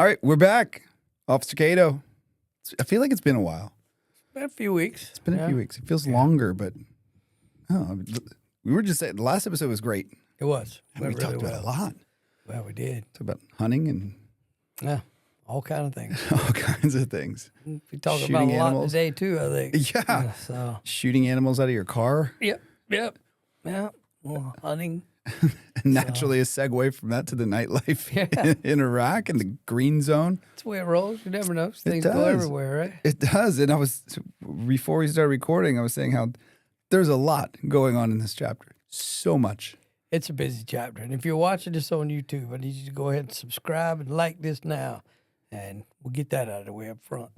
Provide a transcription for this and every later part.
All right, we're back. Officer Cato. I feel like it's been a while. Been a few weeks. It's been a few weeks. It feels longer, but we were just saying the last episode was great. It was. And we talked about a lot. Well, we did. Talked about hunting and all kind of things. all kinds of things. We talked Shooting about a lot animals. today too, I think. Yeah. So. Shooting animals out of your car. Yep. Yeah. Well, hunting. Naturally, a segue from that to the nightlife in Iraq and the green zone. That's the way it rolls. You never know. Things does. go everywhere, right? It does. And before we started recording, I was saying how there's a lot going on in this chapter. So much. It's a busy chapter. And if you're watching this on YouTube, I need you to go ahead and subscribe and like this now. And we'll get that out of the way up front.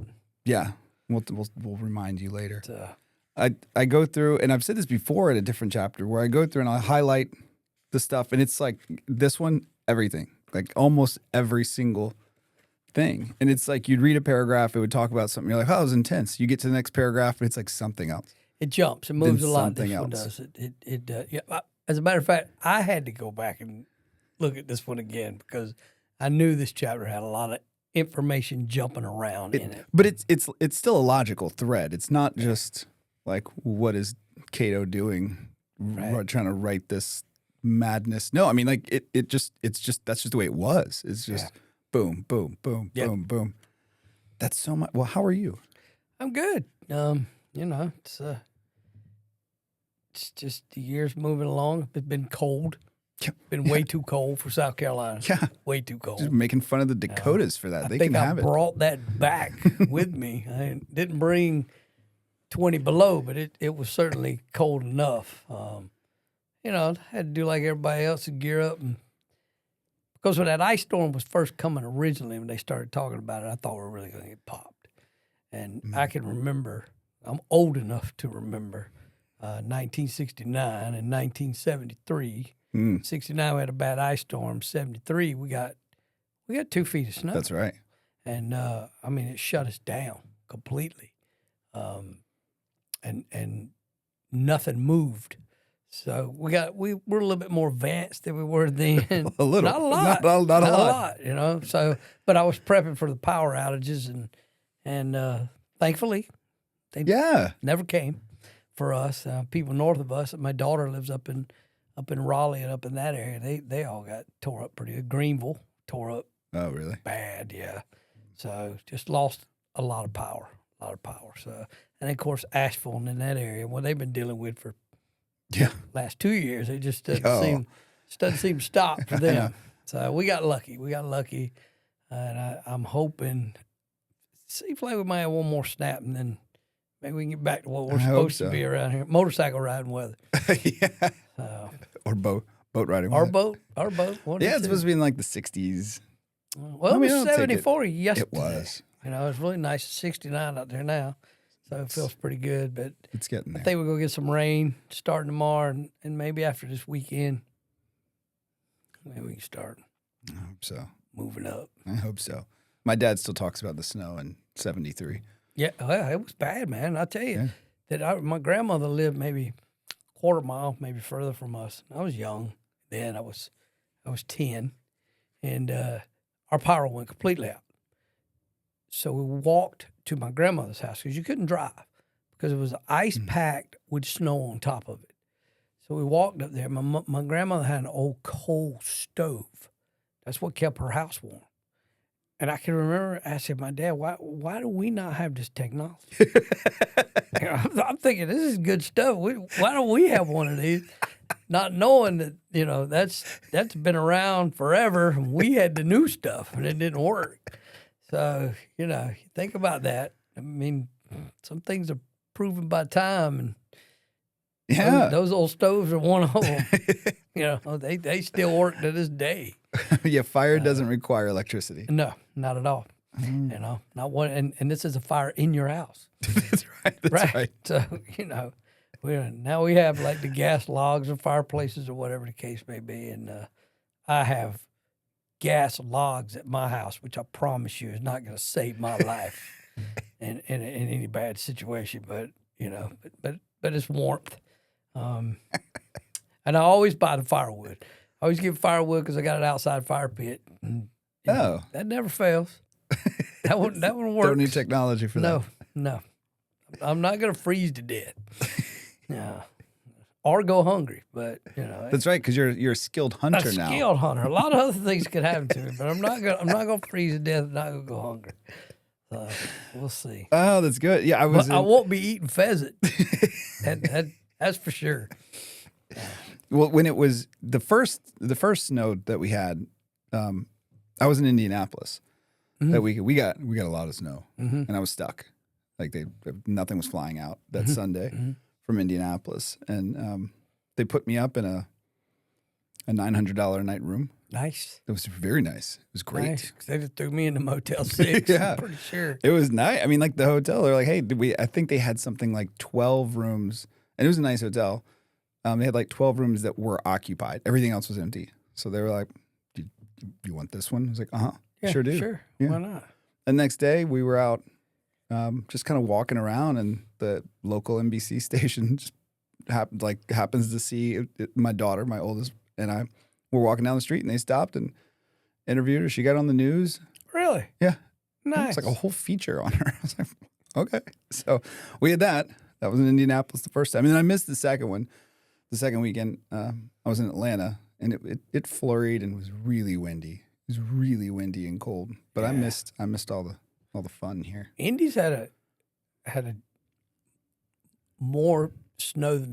Yeah. We'll remind you later. So, I go through, and I've said this before in a different chapter, where I go through and I highlight the stuff, and it's like this one, everything, like almost every single thing. And it's like you'd read a paragraph, it would talk about something, you're like, oh, it was intense. You get to the next paragraph, and it's like something else. it jumps. It moves Then a lot. something This one else. does. Yeah. As a matter of fact, I had to go back and look at this one again because I knew this chapter had a lot of information jumping around in it. But it's still a logical thread. It's not just like, what is Cato doing, trying to write this madness? No, I mean, like it's just that's just the way it was. It's just boom, boom, boom, boom, boom. That's so much. Well, how are you? I'm good. It's just the years moving along. It's been cold. Been way too cold for South Carolina. Yeah. Way too cold. Just making fun of the Dakotas for that. I They think can I have it. brought that back with me. I didn't bring 20 below, but it was certainly cold enough. I had to do like everybody else and gear up. And because when that ice storm was first coming originally, when they started talking about it, I thought we were really going to get popped. And I can remember, I'm old enough to remember 1969 and 1973. 69 we had a bad ice storm. 73 we got 2 feet of snow. That's right. And it shut us down completely. And nothing moved. So we're a little bit more advanced than we were then. A little, not a lot, not a lot. So, but I was prepping for the power outages, and thankfully, they never came for us. People north of us. My daughter lives up in Raleigh and up in that area. They all got tore up pretty good. Greenville tore up. Oh, really? Bad, yeah. So just lost a lot of power. So, and of course Asheville in that area, what they've been dealing with for last 2 years, it just doesn't seem to stop for them. So we got lucky, and I'm hoping. Seems like we might have one more snap, and then maybe we can get back to what we're supposed to be around here: motorcycle riding weather. Or boat riding. Our boat. Yeah, it's supposed to be in like the 60s. Well, it was 74 yesterday. It was. It's really nice. It's 69 out there now, so it feels pretty good. But it's getting there. I think we're going to get some rain starting tomorrow, and maybe after this weekend, maybe we can start I hope so. moving up. I hope so. My dad still talks about the snow in 73. Yeah, well, it was bad, man. I tell you, my grandmother lived maybe a quarter mile, maybe further from us. I was young then. I was 10, and our power went completely out. So we walked to my grandmother's house because you couldn't drive because it was ice packed with snow on top of it. So we walked up there. My grandmother had an old coal stove. That's what kept her house warm. And I can remember asking my dad, why do we not have this technology? I'm thinking, this is good stuff. Why don't we have one of these? Not knowing that, that's been around forever. We had the new stuff, and it didn't work. So, think about that. I mean, some things are proven by time, and those old stoves are one of them. They still work to this day. Fire doesn't require electricity. No, not at all. Not one. And this is a fire in your house. That's right. That's right. So, now we have like the gas logs or fireplaces or whatever the case may be. And I have gas logs at my house, which I promise you is not going to save my life in any bad situation. But, but it's warmth. And I always buy the firewood. I always get firewood because I got an outside fire pit. And Oh. That never fails. That one works. Don't need technology for that. No. I'm not going to freeze to death. No. Or go hungry, but That's right, because you're a skilled hunter now. Skilled hunter. A lot of other things could happen to me, but I'm not gonna freeze to death. I'm not gonna go hungry. So we'll see. Oh, that's good. Yeah, I won't be eating pheasant. That's for sure. Well, when it was the first snow that we had, I was in Indianapolis. That week we got a lot of snow, and I was stuck. Like nothing was flying out that Sunday from Indianapolis, and they put me up in a $900 a night room. Nice. It was very nice. It was great. Nice, 'cause they just threw me into Motel 6. Yeah. I'm pretty sure. It was nice. I mean, like the hotel, they're like, hey, I think they had something like 12 rooms, and it was a nice hotel. They had like 12 rooms that were occupied. Everything else was empty. So they were like, do you want this one? I was like, Yeah, sure do. Sure. Yeah. Why not? The next day, we were out just kind of walking around, and the local NBC station just happens to see my daughter, my oldest, and I were walking down the street, and they stopped and interviewed her. She got on the news. Really? Yeah. Nice. It's like a whole feature on her. I was like, okay. So we had that. That was in Indianapolis the first time. And then I missed the second one. The second weekend, I was in Atlanta, and it flurried and was really windy. It was really windy and cold. But Yeah. I missed all the fun here. Indy's had a more snow than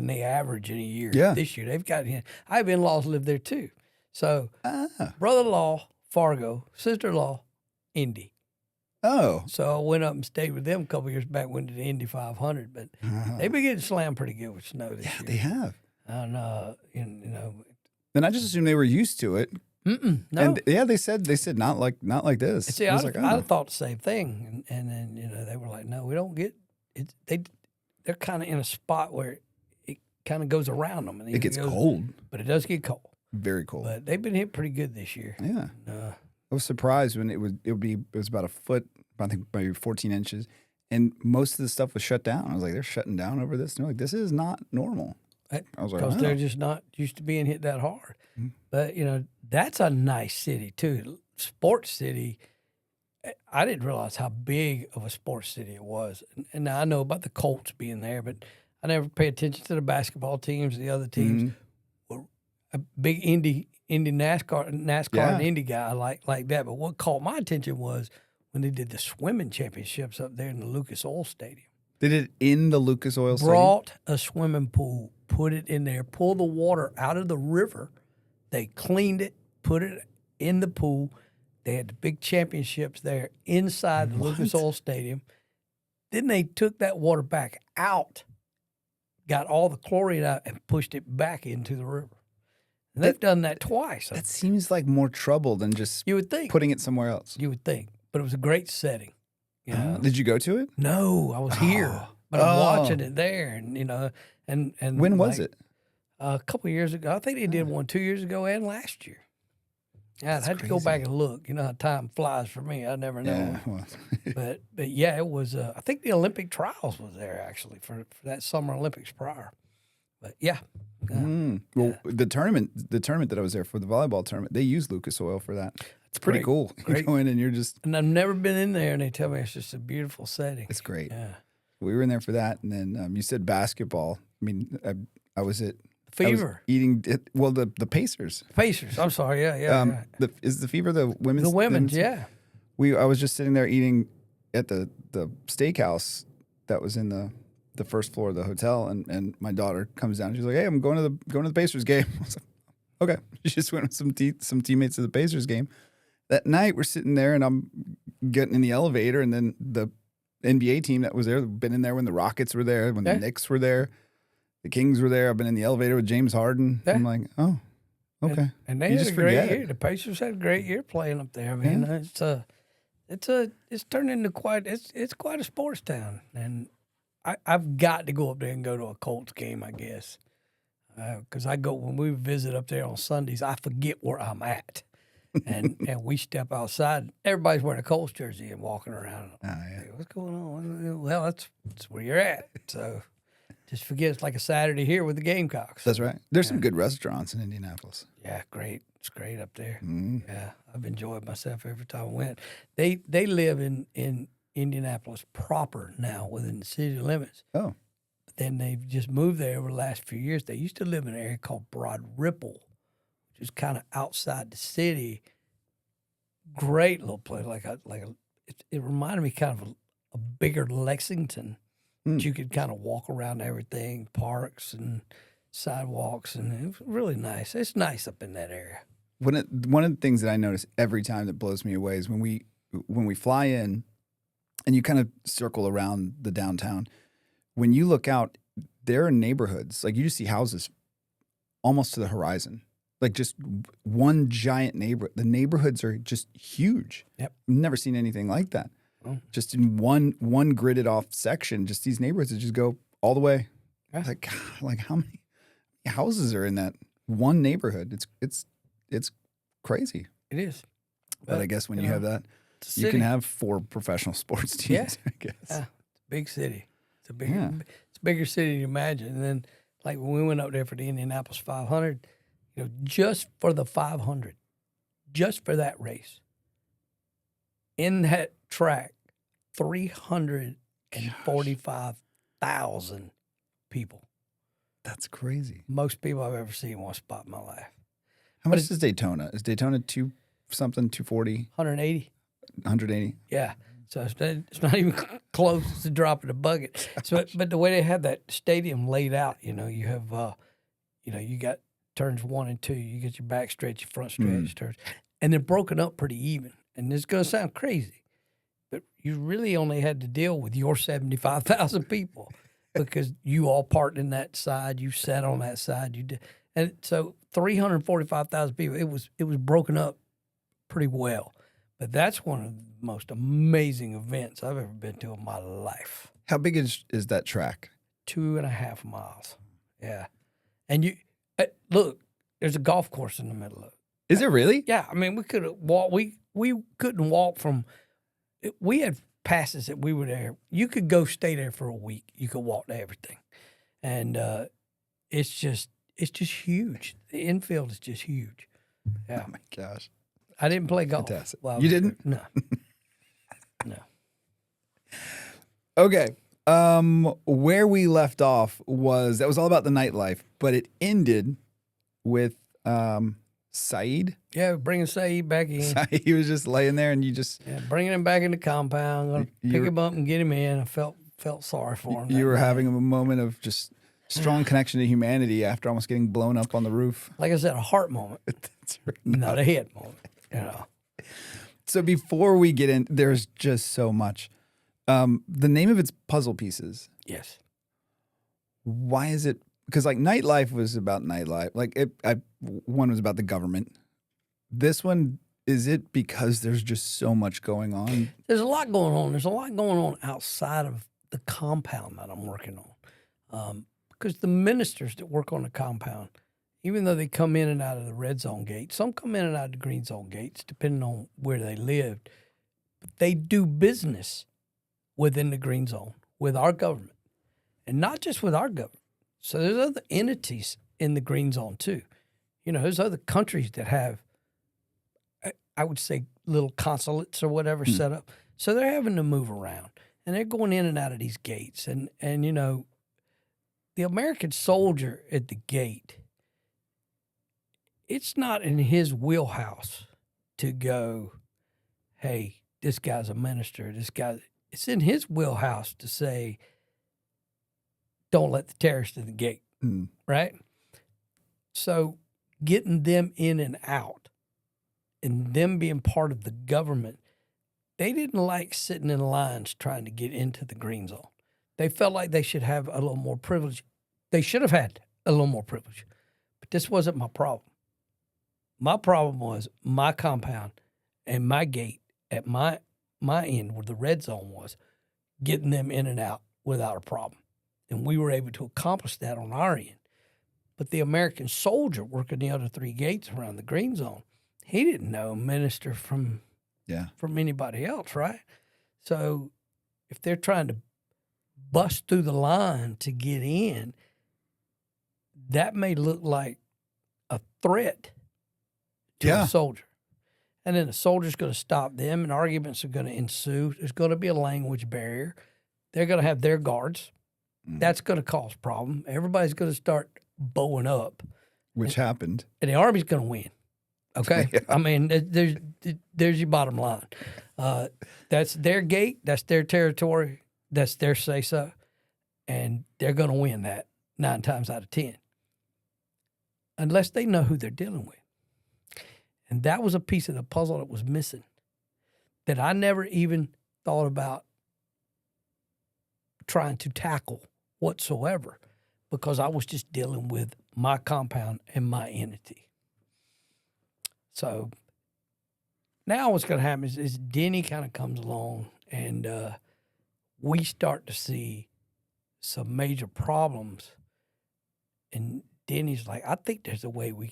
they average in a year. Yeah. This year they've got. I have in-laws live there too. So brother-in-law Fargo, sister-in-law Indy. Oh. So I went up and stayed with them a couple years back. Went to the Indy 500, but they've been getting slammed pretty good with snow this year. They have. And And I just assumed they were used to it. no. And yeah, they said not like this. See, I I was like, I thought the same thing, and then they were like, "No, we don't get it." They're kind of in a spot where it kind of goes around them, and it gets cold, but it does get cold. very cold. But they've been hit pretty good this year. Yeah, I was surprised when it was about a foot, I think maybe 14 inches, and most of the stuff was shut down. I was like, they're shutting down over this. And they're like, this is not normal. I was like, Because wow. they're just not used to being hit that hard. But that's a nice city too, sports city. I didn't realize how big of a sports city it was, and now I know about the Colts being there, but I never pay attention to the basketball teams, the other teams. Well, a big Indy NASCAR Yeah. and Indy guy like that. But what caught my attention was when they did the swimming championships up there in the Lucas Oil Stadium. They did it in the Lucas Oil Stadium. Brought a swimming pool, put it in there, pulled the water out of the river. They cleaned it, put it in the pool. They had the big championships there inside the Lucas Oil Stadium. Then they took that water back out, got all the chlorine out, and pushed it back into the river. And they've done that twice. That seems like more trouble than just You would think. putting it somewhere else. You would think. But it was a great setting. Did you go to it? No, I was here. But I'm watching it there. And, and When was it? A couple of years ago. I think they did one 2 years ago and last year. Yeah, I'd have to go crazy. back and look. You know how time flies for me. I never know. Yeah. Well, But yeah, it was. I think the Olympic trials was there actually for that Summer Olympics prior. But yeah, well, the tournament that I was there for, the volleyball tournament, they used Lucas Oil for that. It's pretty Great. cool. You Great. go in and you're just, and I've never been in there, and they tell me it's just a beautiful setting. it's great. Yeah, We were in there for that, and then you said basketball. I mean, I was at Fever. eating the Pacers. Pacers. I'm sorry. Yeah. Is the Fever the women's? The women's. Yeah. I was just sitting there eating at the steakhouse that was in the first floor of the hotel, and my daughter comes down. She's like, "Hey, I'm going to the Pacers game." I was like, "Okay." She just went with some teammates to the Pacers game. That night, we're sitting there, and I'm getting in the elevator, and then the NBA team that was there, been in there when the Rockets were there, when the Knicks were there, the Kings were there. I've been in the elevator with James Harden. Yeah. I'm like, oh, okay. And they You had just a great forget. year. The Pacers had a great year playing up there. I mean, it's turned into quite a sports town, and I've got to go up there and go to a Colts game, I guess, because when we visit up there on Sundays, I forget where I'm at, and we step outside, everybody's wearing a Colts jersey and walking around. Yeah. What's going on? Well, that's where you're at. So just forget it's like a Saturday here with the Gamecocks. That's right. There's some good restaurants in Indianapolis. Yeah, great. It's great up there. Mm. Yeah, I've enjoyed myself every time I went. They live in Indianapolis proper now, within the city limits. Oh, But then they've just moved there over the last few years. They used to live in an area called Broad Ripple, which is kind of outside the city. Great little place. It reminded me kind of a bigger Lexington. But you could kind of walk around everything, parks and sidewalks, and it was really nice. It's nice up in that area. one of the things that I notice every time that blows me away is when we fly in, and you kind of circle around the downtown. When you look out, there are neighborhoods, like you just see houses almost to the horizon, like just one giant neighborhood. The neighborhoods are just huge. Yep. I've never seen anything like that. Oh. Just in one gridded off section, just these neighborhoods that just go all the way. Yeah. Like, God, like how many houses are in that one neighborhood? It's crazy. It is. But I guess when you have that, it's a you can city. have 4 professional sports teams. Yeah. I guess. Yeah, it's a big city. It's Yeah. a bigger city than you imagine. And then, like when we went up there for the Indianapolis 500, just for the 500, just for that race, in that track, 345,000 people. That's crazy. Most people I've ever seen in one spot in my life. How much is Daytona? Is Daytona 240, 180. 180? Yeah. So it's not even close to the drop of the bucket. So, but the way they have that stadium laid out, you have, you got turns 1 and 2. You get your back stretch, your front stretch turns, and they're broken up pretty even. And it's going to sound crazy, but you really only had to deal with your 75,000 people because you all parked in that side, you sat on that side, you did, and so 345,000 people. It was broken up pretty well. But that's one of the most amazing events I've ever been to in my life. How big is that track? 2.5 miles. Yeah. And look, there's a golf course in the middle of it. Is it really? Yeah. I mean, we could have walked. We couldn't walk from, we had passes that we were there. You could go stay there for a week. You could walk to everything. And it's just huge. The infield is just huge. Yeah. Oh my gosh. I didn't play golf. Fantastic. while I You was didn't? there. No. No. Okay. Where we left off was all about the nightlife, but it ended with Saeed. Yeah, bringing Saeed back in. He was just laying there, and you just Bringing him back in the compound. Gonna pick him up and get him in. I felt sorry for him. you were having a moment of just strong connection to humanity after almost getting blown up on the roof. Like I said, a heart moment, That's right. not a head moment. So before we get in, there's just so much. The name of its puzzle pieces. Yes. Why is it? Because like nightlife was about nightlife. Like one was about the government. This one, is it because there's just so much going on? There's a lot going on. There's a lot going on outside of the compound that I'm working on. Because the ministers that work on the compound, even though they come in and out of the red zone gate, some come in and out of the green zone gates, depending on where they lived. But they do business within the green zone with our government, and not just with our government. So there's other entities in the green zone too. There's other countries that have, I would say, little consulates or whatever set up. So they're having to move around, and they're going in and out of these gates. And the American soldier at the gate, it's not in his wheelhouse to go, hey, this guy's a minister. It's in his wheelhouse to say, don't let the terrorists in the gate, right? So getting them in and out and them being part of the government, they didn't like sitting in lines trying to get into the green zone. They felt like they should have a little more privilege. They should have had a little more privilege. But this wasn't my problem. My problem was my compound and my gate at my end where the red zone was, getting them in and out without a problem. And we were able to accomplish that on our end. But the American soldier working the other 3 gates around the green zone, he didn't know a minister from anybody else, right? So if they're trying to bust through the line to get in, that may look like a threat to Yeah. a soldier. And then the soldier's going to stop them, and arguments are going to ensue. There's going to be a language barrier. They're going to have their guards. That's going to cause problem. Everybody's going to start bowing up, Which happened. and the Army's going to win. Okay? I mean, there's your bottom line. That's their gate. That's their territory. That's their say-so. And they're going to win that 9 times out of 10. Unless they know who they're dealing with. And that was a piece of the puzzle that was missing that I never even thought about trying to tackle whatsoever because I was just dealing with my compound and my entity. So now what's going to happen is Denny kind of comes along and we start to see some major problems. And Denny's like, I think there's a way we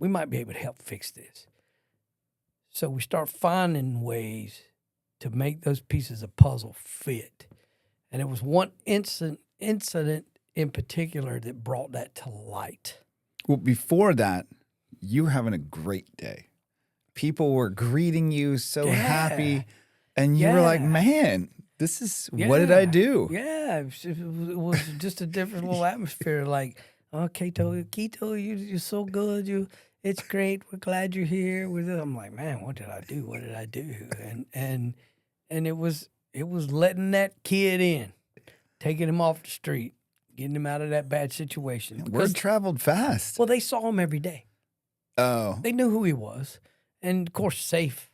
might be able to help fix this. So we start finding ways to make those pieces of puzzle fit. And it was one incident in particular that brought that to light. Well, before that, you were having a great day. People were greeting you so happy. And you were like, man, this is, what did I do? Yeah, it was just a different little atmosphere. Like, oh, Keto, you're so good. It's great. We're glad you're here. I'm like, man, what did I do? What did I do? And it was letting that kid in, taking him off the street, getting him out of that bad situation. Word traveled fast. Well, they saw him every day. Oh. They knew who he was. And, of course, Safe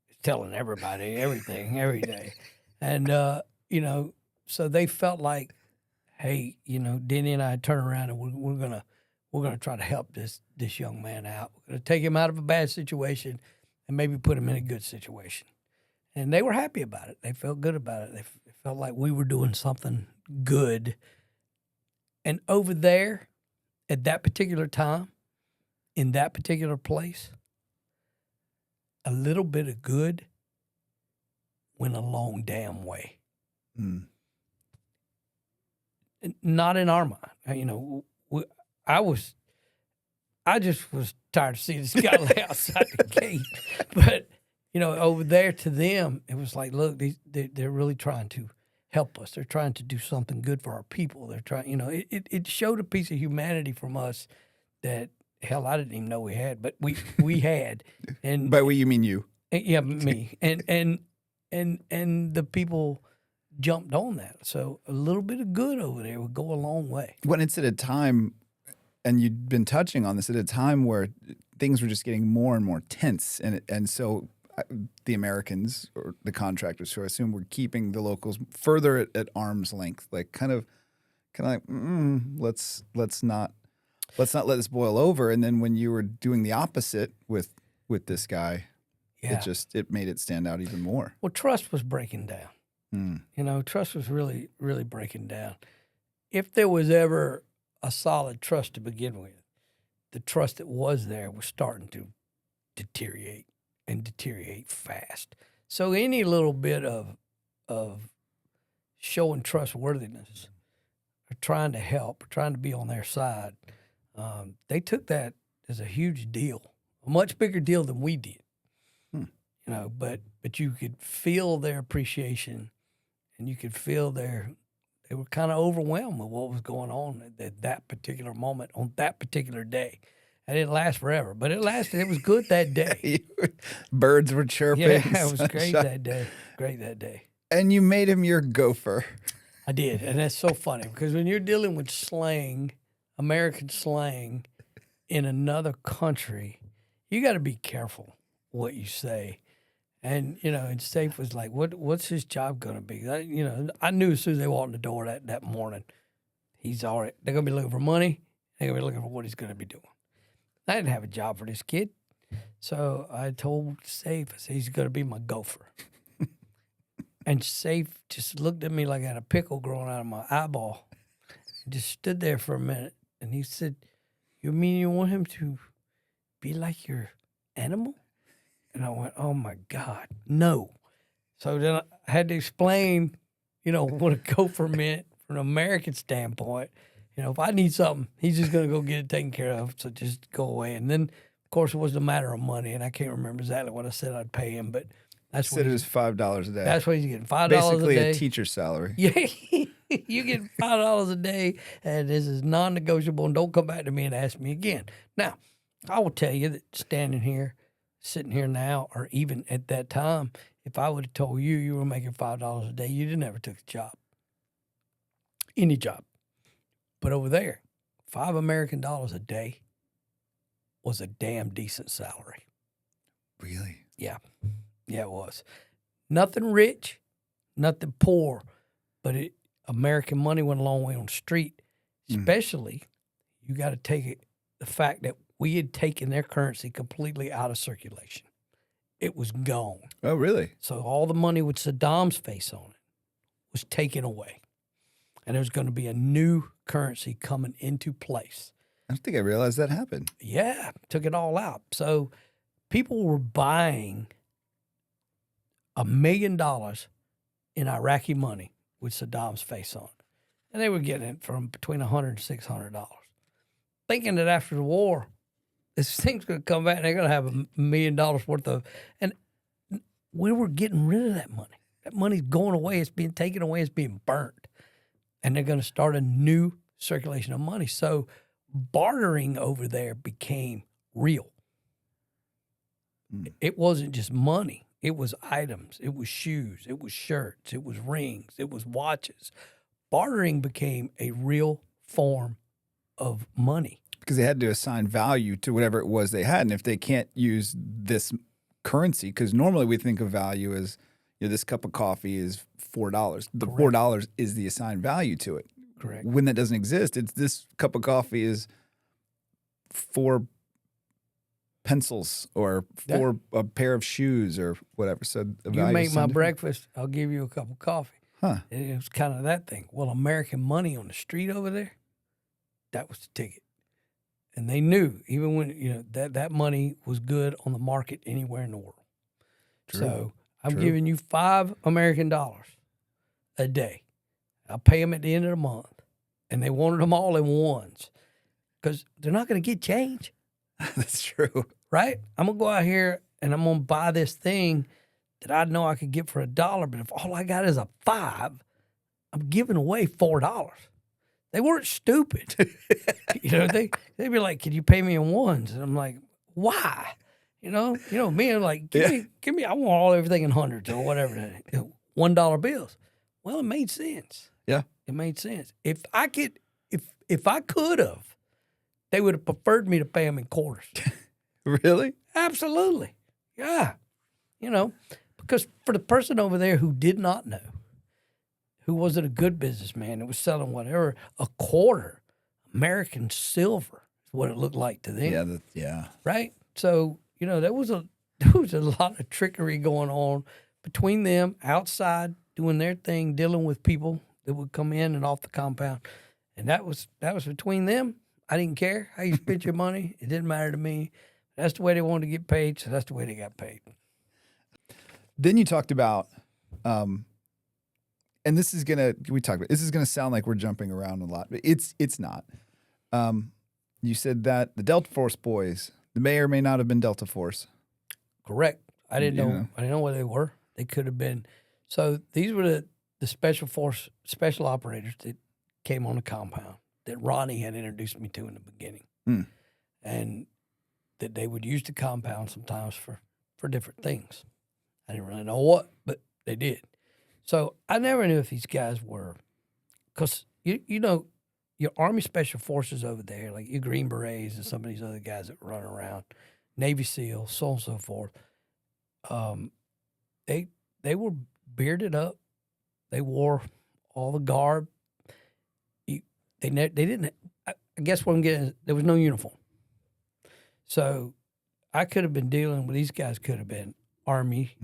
is telling everybody everything every day. And, so they felt like, hey, Denny and I turn around and we're gonna try to help this young man out. We're gonna take him out of a bad situation and maybe put him in a good situation. And they were happy about it. They felt good about it. They felt like we were doing something good. And over there, at that particular time, in that particular place, a little bit of good went a long damn way. Mm. Not in our mind. I just was tired of seeing this guy lay outside the gate. But, over there to them, it was like, look, they're really trying to help us. They're trying to do something good for our people. They're trying, it showed a piece of humanity from us that, hell, I didn't even know we had, but we had. And by we, you mean you? Yeah, me. And the people jumped on that. So a little bit of good over there would go a long way. When it's at a time, and you'd been touching on this, at a time where things were just getting more and more tense, and so the Americans or the contractors, who I assume were keeping the locals further at arm's length, like kind of like, let's not let this boil over. And then when you were doing the opposite with this guy, it made it stand out even more. Well, trust was breaking down. Trust was really, really breaking down. If there was ever a solid trust to begin with, the trust that was there was starting to deteriorate and deteriorate fast. So any little bit of showing trustworthiness or trying to help, or trying to be on their side, they took that as a huge deal, a much bigger deal than we did. But you could feel their appreciation, and you could feel they were kind of overwhelmed with what was going on at that particular moment on that particular day. It didn't last forever, but it lasted. It was good that day. Birds were chirping. Yeah, it was great that day. Great that day. And you made him your gopher. I did, and that's so funny because when you're dealing with slang, American slang, in another country, you got to be careful what you say. And, and Safe was like, what's his job going to be? I knew as soon as they walked in the door that morning, he's all right. They're going to be looking for money. They're going to be looking for what he's going to be doing. I didn't have a job for this kid. So I told Safe, I said, he's going to be my gopher. And Safe just looked at me like I had a pickle growing out of my eyeball. He just stood there for a minute. And he said, you mean you want him to be like your animal? And I went, oh, my God, no. So then I had to explain, what a gopher meant from an American standpoint. If I need something, he's just going to go get it taken care of. So just go away. And then course, it wasn't a matter of money, and I can't remember exactly what I said I'd pay him, but that's Said what it was $5 a day. that's what he's getting. $5 Basically a day. a teacher's salary. Yeah, you get $5 a day, and this is non-negotiable. And don't come back to me and ask me again. Now, I will tell you that standing here, sitting here now, or even at that time, if I would have told you you were making $5 a day, you'd have never took the job, any job. But over there, $5 American a day was a damn decent salary. Really? Yeah. Yeah, it was. Nothing rich, nothing poor, but American money went a long way on the street. Especially, you got to take it, the fact that we had taken their currency completely out of circulation. It was gone. Oh, really? So all the money with Saddam's face on it was taken away. And there's going to be a new currency coming into place. I don't think I realized that happened. Yeah, took it all out. So people were buying $1 million in Iraqi money with Saddam's face on it. And they were getting it from between $100 and $600. Thinking that after the war, this thing's going to come back and they're going to have $1 million worth of, and we were getting rid of that money. That money's going away. It's being taken away. It's being burnt. And they're going to start a new circulation of money. So bartering over there became real. It wasn't just money. It was items. It was shoes. It was shirts. It was rings. It was watches. Bartering became a real form of money. Because they had to assign value to whatever it was they had. And if they can't use this currency, because normally we think of value as, this cup of coffee is $4. The Correct. $4 is the assigned value to it. Correct. When that doesn't exist, it's this cup of coffee is 4 pencils or a pair of shoes or whatever. So the You value make is my something breakfast, I'll give you a cup of coffee. Huh. It was kind of that thing. Well, American money on the street over there, that was the ticket. And they knew, even when, that money was good on the market anywhere in the world. True. So I'm True. giving you $5 American a day. I'll pay them at the end of the month. And they wanted them all in ones because they're not going to get change. That's true. Right? I'm going to go out here and I'm going to buy this thing that I know I could get for $1. But if all I got is a 5, I'm giving away $4. They weren't stupid. They'd be like, "Can you pay me in ones?" And I'm like, "Why?" Me, I'm like, give me, I want everything in hundreds or whatever. $1 bills. Well, it made sense. Yeah. It made sense. If I could have, they would have preferred me to pay them in quarters. Really? Absolutely. Yeah. Because for the person over there who did not know, who wasn't a good businessman, that was selling whatever, a quarter American silver is what it looked like to them. Yeah. Right? So, there was a lot of trickery going on between them outside doing their thing, dealing with people that would come in and off the compound. And that was between them. I didn't care how you spent your money. It didn't matter to me. That's the way they wanted to get paid, so that's the way they got paid. Then you talked about, and this is gonna sound like we're jumping around a lot, but it's not. You said that the Delta Force boys, they may or may not have been Delta Force. Correct. I didn't know. I didn't know what they were. They could have been. So these were the special operators that came on the compound that Ronnie had introduced me to in the beginning, and that they would use the compound sometimes for different things. I didn't really know what, but they did. So I never knew if these guys were, because your Army Special Forces over there, like your Green Berets and some of these other guys that run around, Navy SEALs, so on and so forth. They were bearded up. They wore all the garb. They didn't. I guess what I'm getting is there was no uniform. So I could have been dealing with these guys. Could have been Army,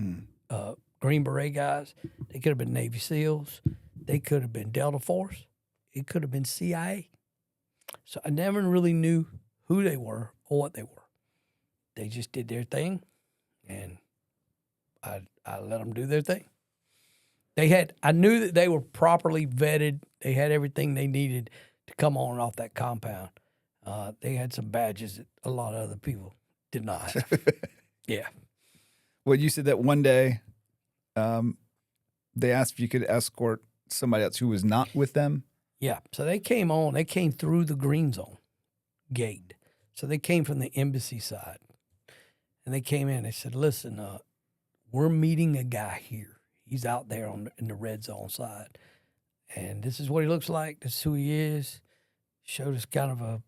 Green Beret guys. They could have been Navy SEALs. They could have been Delta Force. It could have been CIA. So I never really knew who they were or what they were. They just did their thing, and I let them do their thing. I knew that they were properly vetted. They had everything they needed to come on and off that compound. They had some badges that a lot of other people Did not have. Yeah. Well, you said that one day they asked if you could escort somebody else who was not with them. Yeah. So they came through the green zone gate. So they came from the embassy side. And they came in. They said, listen, we're meeting a guy here. He's out there in the red zone side. And this is what he looks like. This is who he is. Showed us kind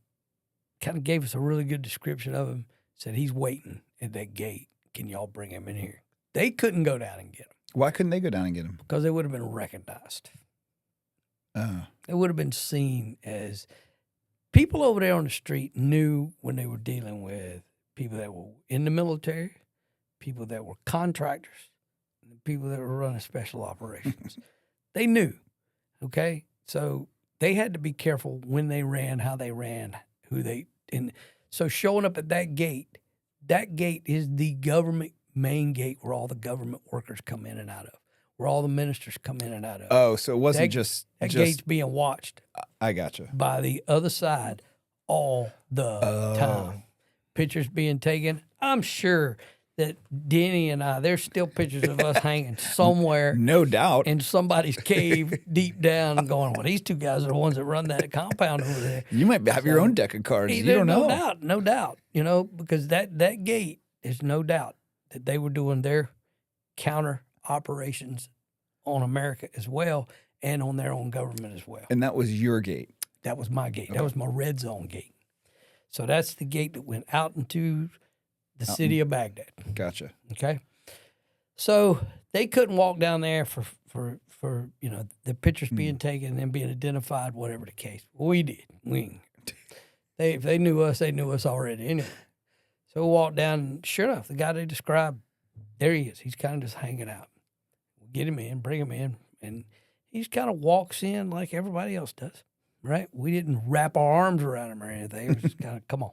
of gave us a really good description of him. Said he's waiting at that gate. Can y'all bring him in here? They couldn't go down and get him. Why couldn't they go down and get him? Because they would have been recognized. They would have been seen as people over there on the street knew when they were dealing with people that were in the military, people that were contractors, and people that were running special operations. They knew, okay? So they had to be careful when they ran, how they ran, and so showing up at that gate is the government main gate where all the government workers come in and out of, where all the ministers come in and out of. Oh, so it wasn't just gate's being watched. I gotcha. By the other side all the time. Pictures being taken. I'm sure that Denny and I, there's still pictures of us hanging somewhere. No doubt. In somebody's cave deep down going, well, these two guys are the ones that run that compound over there. You might have your own deck of cards. You don't know. No doubt. You know, because that gate, there's no doubt that they were doing their counter operations on America as well and on their own government as well. And that was your gate? That was my gate. Okay. That was my red zone gate. So that's the gate that went out into the city of Baghdad. Gotcha. Okay. So they couldn't walk down there for the pictures being taken and being identified, whatever the case. We did. If they knew us, they knew us already anyway. So we walked down, and sure enough, the guy they described, there he is. He's kind of just hanging out. We get him in, bring him in, and he just kind of walks in like everybody else does. Right? We didn't wrap our arms around him or anything. It was just kind of, come on.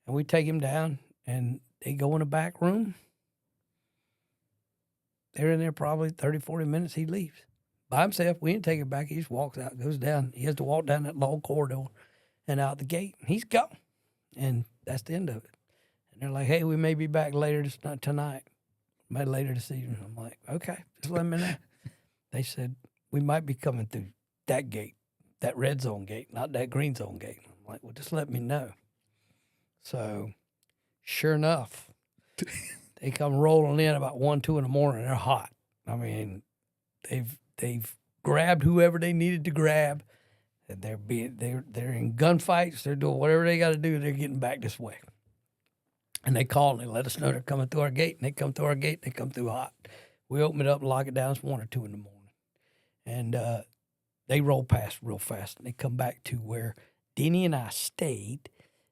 And we take him down, and they go in the back room. They're in there probably 30, 40 minutes. He leaves by himself. We didn't take him back. He just walks out, goes down. He has to walk down that long corridor and out the gate. He's gone. And that's the end of it. And they're like, hey, we may be back later tonight, maybe later this evening. I'm like, okay, just let me know. They said, we might be coming through that gate. That red zone gate, not that green zone gate. I'm like, well, just let me know. So, sure enough, they come rolling in about 1, 2 in the morning. They're hot. I mean, they've grabbed whoever they needed to grab. And they're in gunfights. They're doing whatever they got to do. They're getting back this way. And they call and they let us know they're coming through our gate. And they come through our gate. And they come through hot. We open it up and lock it down. It's 1 or 2 in the morning. And they roll past real fast, and they come back to where Denny and I stayed.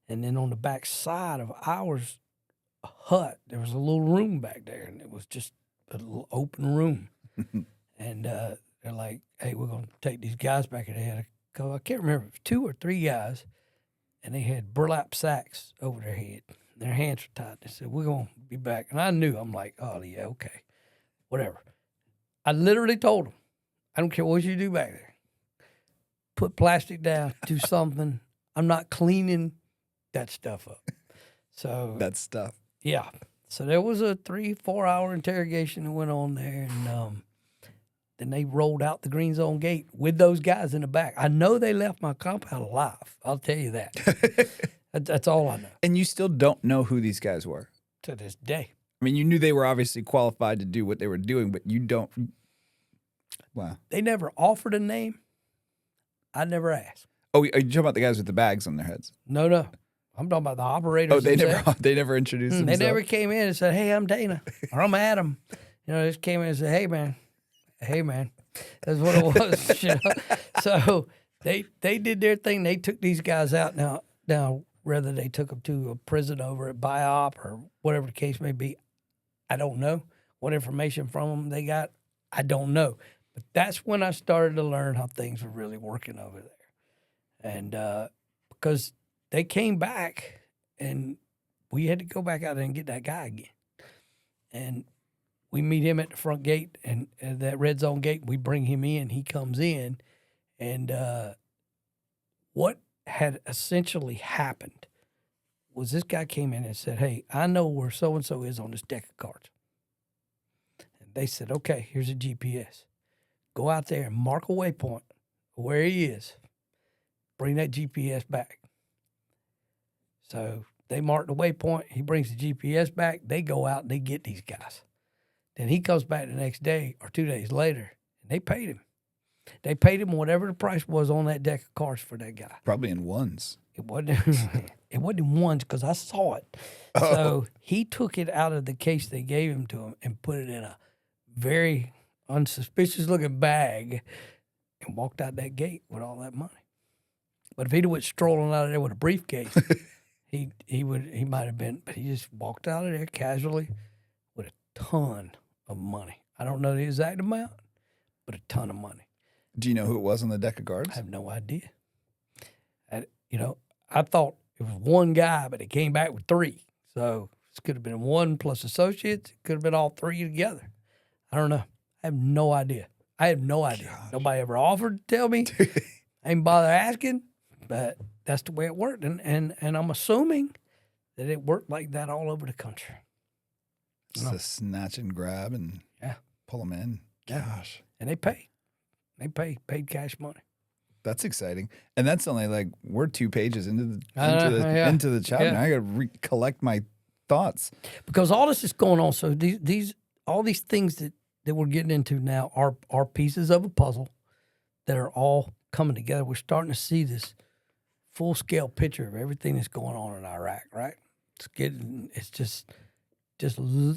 And then on the back side of ours hut, there was a little room back there, and it was just a little open room. And they're like, hey, we're going to take these guys back. And they had I can't remember, it was 2 or 3 guys, and they had burlap sacks over their head. Their hands were tied. They said, we're going to be back. And I knew, I'm like, oh, yeah, okay, whatever. I literally told them, I don't care what you do back there. Put plastic down, do something. I'm not cleaning that stuff up. So that stuff. Yeah. So there was a 3-4 hour interrogation that went on there, and then they rolled out the green zone gate with those guys in the back. I know they left my compound alive. I'll tell you that. That's all I know. And you still don't know who these guys were to this day. I mean, you knew they were obviously qualified to do what they were doing, but you don't. Wow. They never offered a name. I never asked. Oh, are you talking about the guys with the bags on their heads? No. I'm talking about the operators. Oh, they never introduced themselves? They never came in and said, hey, I'm Dana, or I'm Adam. You know, they just came in and said, hey, man. That's what it was. You know? So they did their thing. They took these guys out. Now, whether they took them to a prison over at BIOP or whatever the case may be, I don't know. What information from them they got, I don't know. But that's when I started to learn how things were really working over there. And because they came back, and we had to go back out there and get that guy again. And we meet him at the front gate, and that red zone gate, we bring him in. He comes in, and what had essentially happened was this guy came in and said, hey, I know where so-and-so is on this deck of cards. And they said, okay, here's a GPS. Go out there and mark a waypoint where he is. Bring that GPS back. So they mark the waypoint. He brings the GPS back. They go out and they get these guys. Then he comes back the next day or 2 days later, and they paid him. They paid him whatever the price was on that deck of cards for that guy. Probably in ones. It wasn't. It wasn't in ones because I saw it. Oh. So he took it out of the case they gave him to him and put it in a very unsuspicious-looking bag and walked out that gate with all that money. But if he'd have went strolling out of there with a briefcase, he might have been. But he just walked out of there casually with a ton of money. I don't know the exact amount, but a ton of money. Do you know who it was on the deck of cards? I have no idea. I thought it was one guy, but it came back with three. So this could have been one plus associates. It could have been all three together. I don't know. I have no idea. Gosh. Nobody ever offered to tell me. I ain't bother asking, but that's the way it worked. And I'm assuming that it worked like that all over the country. Just a snatch and grab and pull them in. Gosh. And they pay. Paid cash money. That's exciting. And that's only like, we're 2 pages into the chapter. Yeah. Now I got to recollect my thoughts. Because all this is going on. So all these things that we're getting into now are pieces of a puzzle that are all coming together. We're starting to see this full-scale picture of everything that's going on in Iraq, right? It's just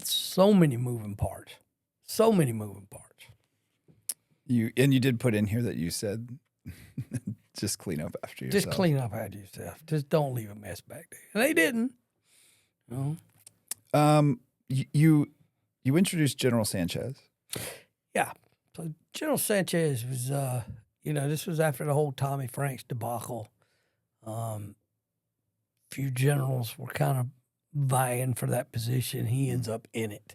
so many moving parts. So many moving parts. You did put in here that you said just clean up after yourself. Just clean up after yourself. Just don't leave a mess back there. And they didn't. No. You introduced General Sanchez. Yeah. So General Sanchez was, this was after the whole Tommy Franks debacle. Few generals were kind of vying for that position. He ends up in it.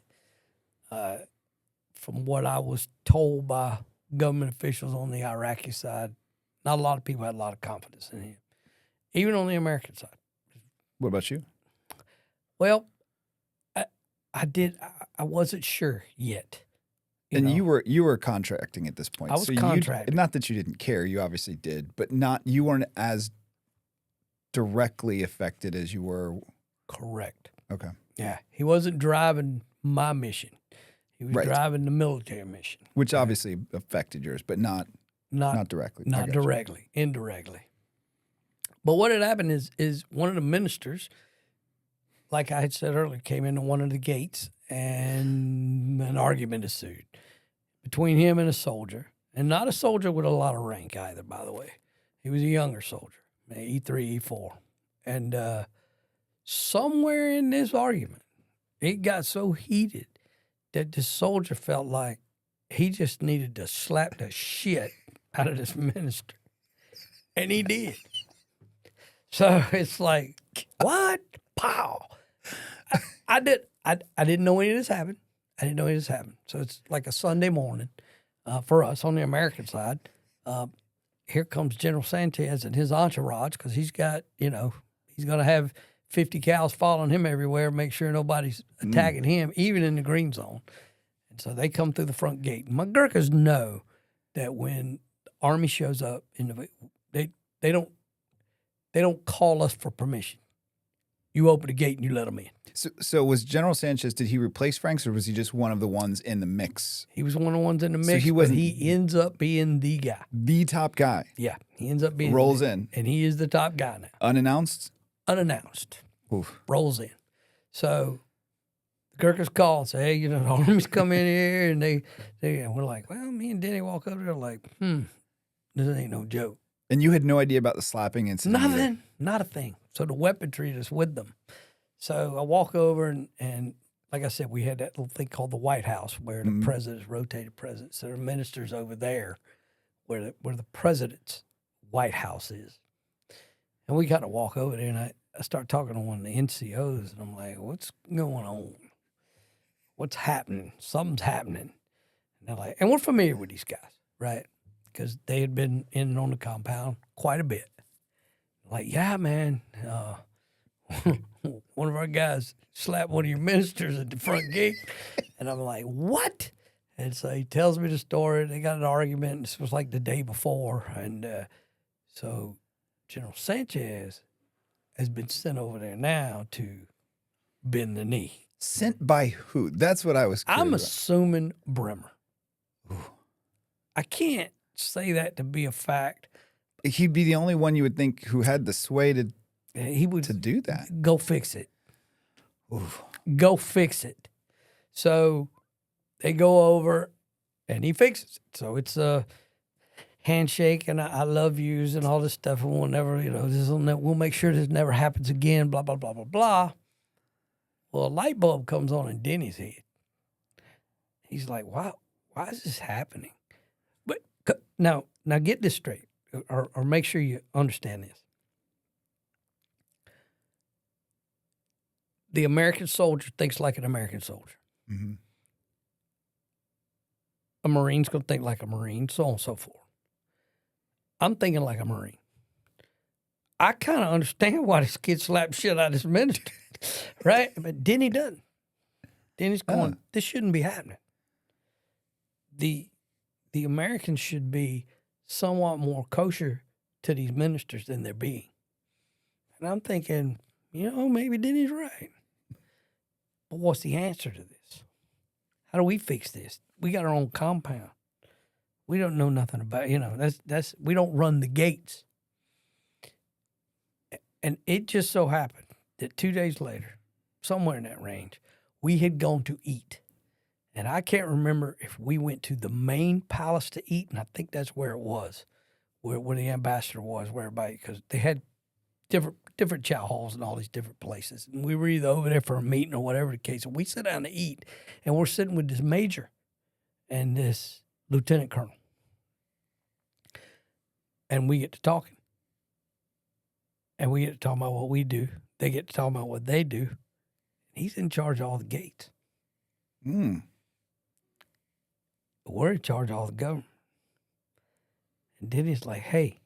From what I was told by government officials on the Iraqi side, not a lot of people had a lot of confidence in him, even on the American side. What about you? Well, I wasn't sure yet. You were contracting at this point. I was contracting. Not that you didn't care, you obviously did, but you weren't as directly affected as you were. Correct. Okay. Yeah, he wasn't driving my mission. He was driving the military mission, which obviously affected yours, but not directly. Not directly, indirectly. But what had happened is one of the ministers, like I had said earlier, came into one of the gates and an argument ensued between him and a soldier, and not a soldier with a lot of rank either, by the way. He was a younger soldier, E3, E4, and somewhere in this argument, it got so heated that the soldier felt like he just needed to slap the shit out of this minister. And he did. So it's like, what? Pow. I didn't know any of this happened. So it's like a Sunday morning for us on the American side. Here comes General Sanchez and his entourage because he's got, he's going to have 50 cows following him everywhere, make sure nobody's attacking him, even in the green zone. And so they come through the front gate. My Gurkhas know that when the Army shows up, they don't call us for permission. You open the gate and you let them in. So was General Sanchez, did he replace Franks or was he just one of the ones in the mix? He was one of the ones in the mix, but he ends up being the guy. The top guy. Yeah, he ends up being rolls in. And he is the top guy now. Unannounced? Unannounced. Oof. Rolls in. So the Gurkhas call and say, hey, the Army's come in here, and and we're like, well, me and Denny walk up there like, this ain't no joke. And you had no idea about the slapping incident? Nothing. Not a thing. So the weaponry is with them. So I walk over and like I said, we had that little thing called the White House where the presidents, rotated presidents. There are ministers over there where the president's White House is. And we got to walk over there, and I start talking to one of the NCOs, and I'm like, what's going on? What's happening? Something's happening. And they're like, and we're familiar with these guys, right? Because they had been in and on the compound quite a bit. Like, yeah, man, one of our guys slapped one of your ministers at the front gate. And I'm like, what? And so he tells me the story. They got an argument. This was like the day before. And so General Sanchez has been sent over there now to bend the knee. Sent by who? That's what I was curious I'm about. assuming Bremer. I can't say that to be a fact. He'd be the only one you would think who had the sway to He would do that. go fix it. Oof. Go fix it. So they go over and he fixes it. So it's a handshake and I love yous and all this stuff. And we'll never, we'll make sure this never happens again, blah, blah, blah, blah, blah. Well, a light bulb comes on in Denny's head. He's like, wow, why is this happening? But now get this straight or make sure you understand this. The American soldier thinks like an American soldier. Mm-hmm. A Marine's going to think like a Marine, so on and so forth. I'm thinking like a Marine. I kind of understand why this kid slapped shit out of his minister, right? But Denny doesn't. Denny's going, this shouldn't be happening. The Americans should be somewhat more kosher to these ministers than they're being. And I'm thinking, maybe Denny's right. But what's the answer to this? How do we fix this? We got our own compound. We don't know nothing about, that's we don't run the gates. And it just so happened that 2 days later, somewhere in that range, we had gone to eat. And I can't remember if we went to the main palace to eat, and I think that's where it was, where the ambassador was, where everybody, because they had different chow halls and all these different places. And we were either over there for a meeting or whatever the case. And we sit down to eat, and we're sitting with this major and this lieutenant colonel. And we get to talking. And we get to talk about what we do. They get to talk about what they do. He's in charge of all the gates. Mm. We're in charge of all the government. And then he's like, hey,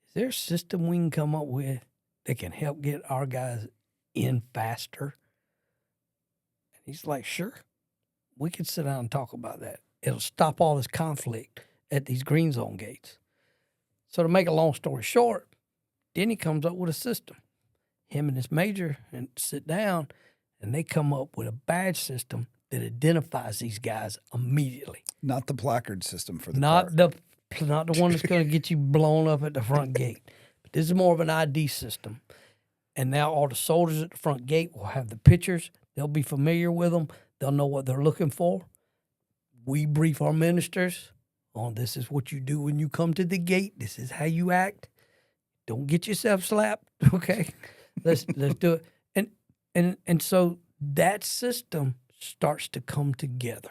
is there a system we can come up with that can help get our guys in faster? And he's like, sure. We can sit down and talk about that. It'll stop all this conflict at these green zone gates. So to make a long story short, then he comes up with a system. Him and this major and sit down, and they come up with a badge system that identifies these guys immediately. Not the placard system for the not car. not the one that's going to get you blown up at the front gate. But this is more of an ID system. And now all the soldiers at the front gate will have the pictures. They'll be familiar with them. They'll know what they're looking for. We brief our ministers on this is what you do when you come to the gate. This is how you act. Don't get yourself slapped, okay? Let's do it. And so that system starts to come together.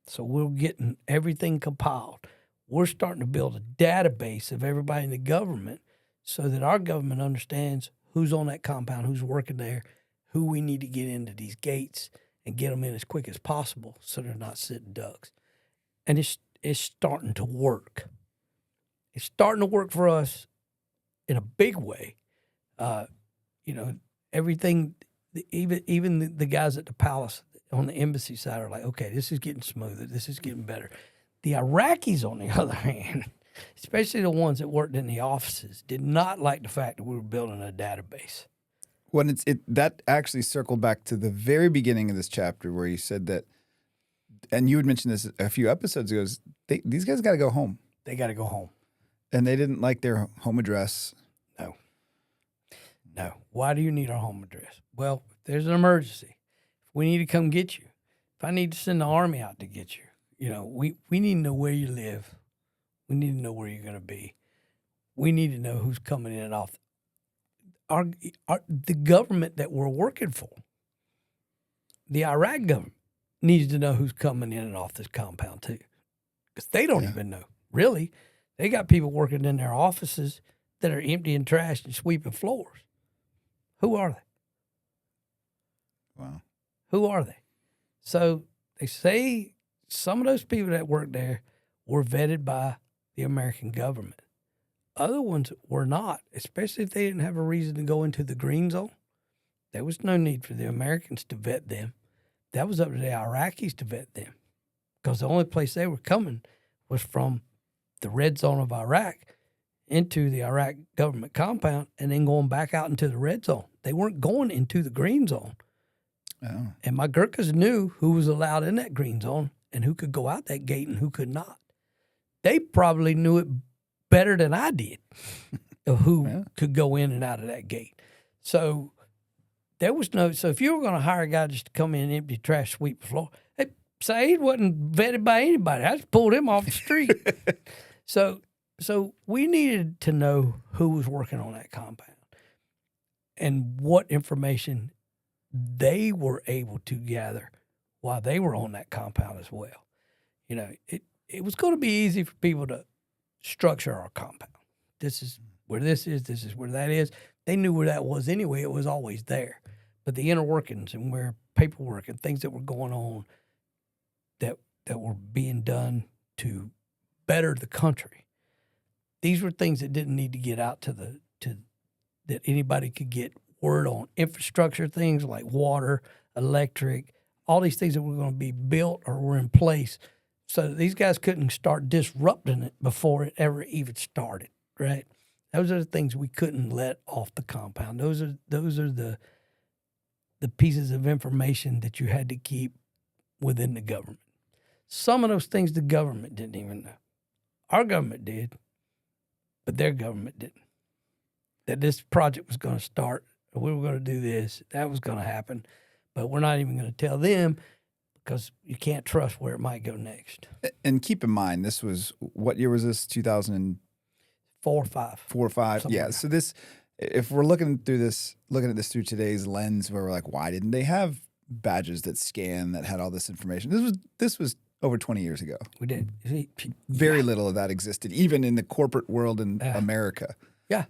So we're getting everything compiled. We're starting to build a database of everybody in the government so that our government understands who's on that compound, who's working there, who we need to get into these gates and get them in as quick as possible so they're not sitting ducks. And it's starting to work. It's starting to work for us in a big way. Everything, even the guys at the palace on the embassy side are like, okay, this is getting smoother. This is getting better. The Iraqis, on the other hand, especially the ones that worked in the offices, did not like the fact that we were building a database. When that actually circled back to the very beginning of this chapter where you said that, and you had mentioned this a few episodes ago, these guys got to go home. They got to go home. And they didn't like their home address. No. Why do you need our home address? Well, if there's an emergency, if we need to come get you, if I need to send the army out to get you, we need to know where you live. We need to know where you're going to be. We need to know who's coming in and off. The government that we're working for, the Iraq government, needs to know who's coming in and off this compound too, because they don't even know. Really, they got people working in their offices that are emptying trash and sweeping floors. Who are they? Wow. Who are they? So they say some of those people that work there were vetted by the American government. Other ones were not, especially if they didn't have a reason to go into the green zone. There was no need for the Americans to vet them. That was up to the Iraqis to vet them, because the only place they were coming was from the red zone of Iraq into the Iraq government compound and then going back out into the red zone. They weren't going into the green zone. Oh. And my Gurkhas knew who was allowed in that green zone and who could go out that gate and who could not. They probably knew it better than I did of who could go in and out of that gate. So there was no, so if you were going to hire a guy just to come in and empty trash, sweep the floor, hey, Saeed wasn't vetted by anybody. I just pulled him off the street. So we needed to know who was working on that compound and what information they were able to gather while they were on that compound as well. You know, it was going to be easy for people to structure our compound. This is where this is where that is. They knew where that was anyway. It was always there. But the inner workings and where paperwork and things that were going on that were being done to better the country, these were things that didn't need to get out to that anybody could get word on. Infrastructure things like water, electric, all these things that were going to be built or were in place, so that these guys couldn't start disrupting it before it ever even started, right? Those are the things we couldn't let off the compound. Those are the pieces of information that you had to keep within the government. Some of those things the government didn't even know. Our government did, but their government didn't. That this project was going to start, we were going to do this, that was going to happen, but we're not even going to tell them because you can't trust where it might go next. And keep in mind, this was, what year was this? 2004 or 5. 4 or 5. Something Yeah. like So this, if we're looking at this through today's lens, where we're like, why didn't they have badges that scan that had all this information? This was over 20 years ago. We did. Very little of that existed, even in the corporate world in America. Yeah.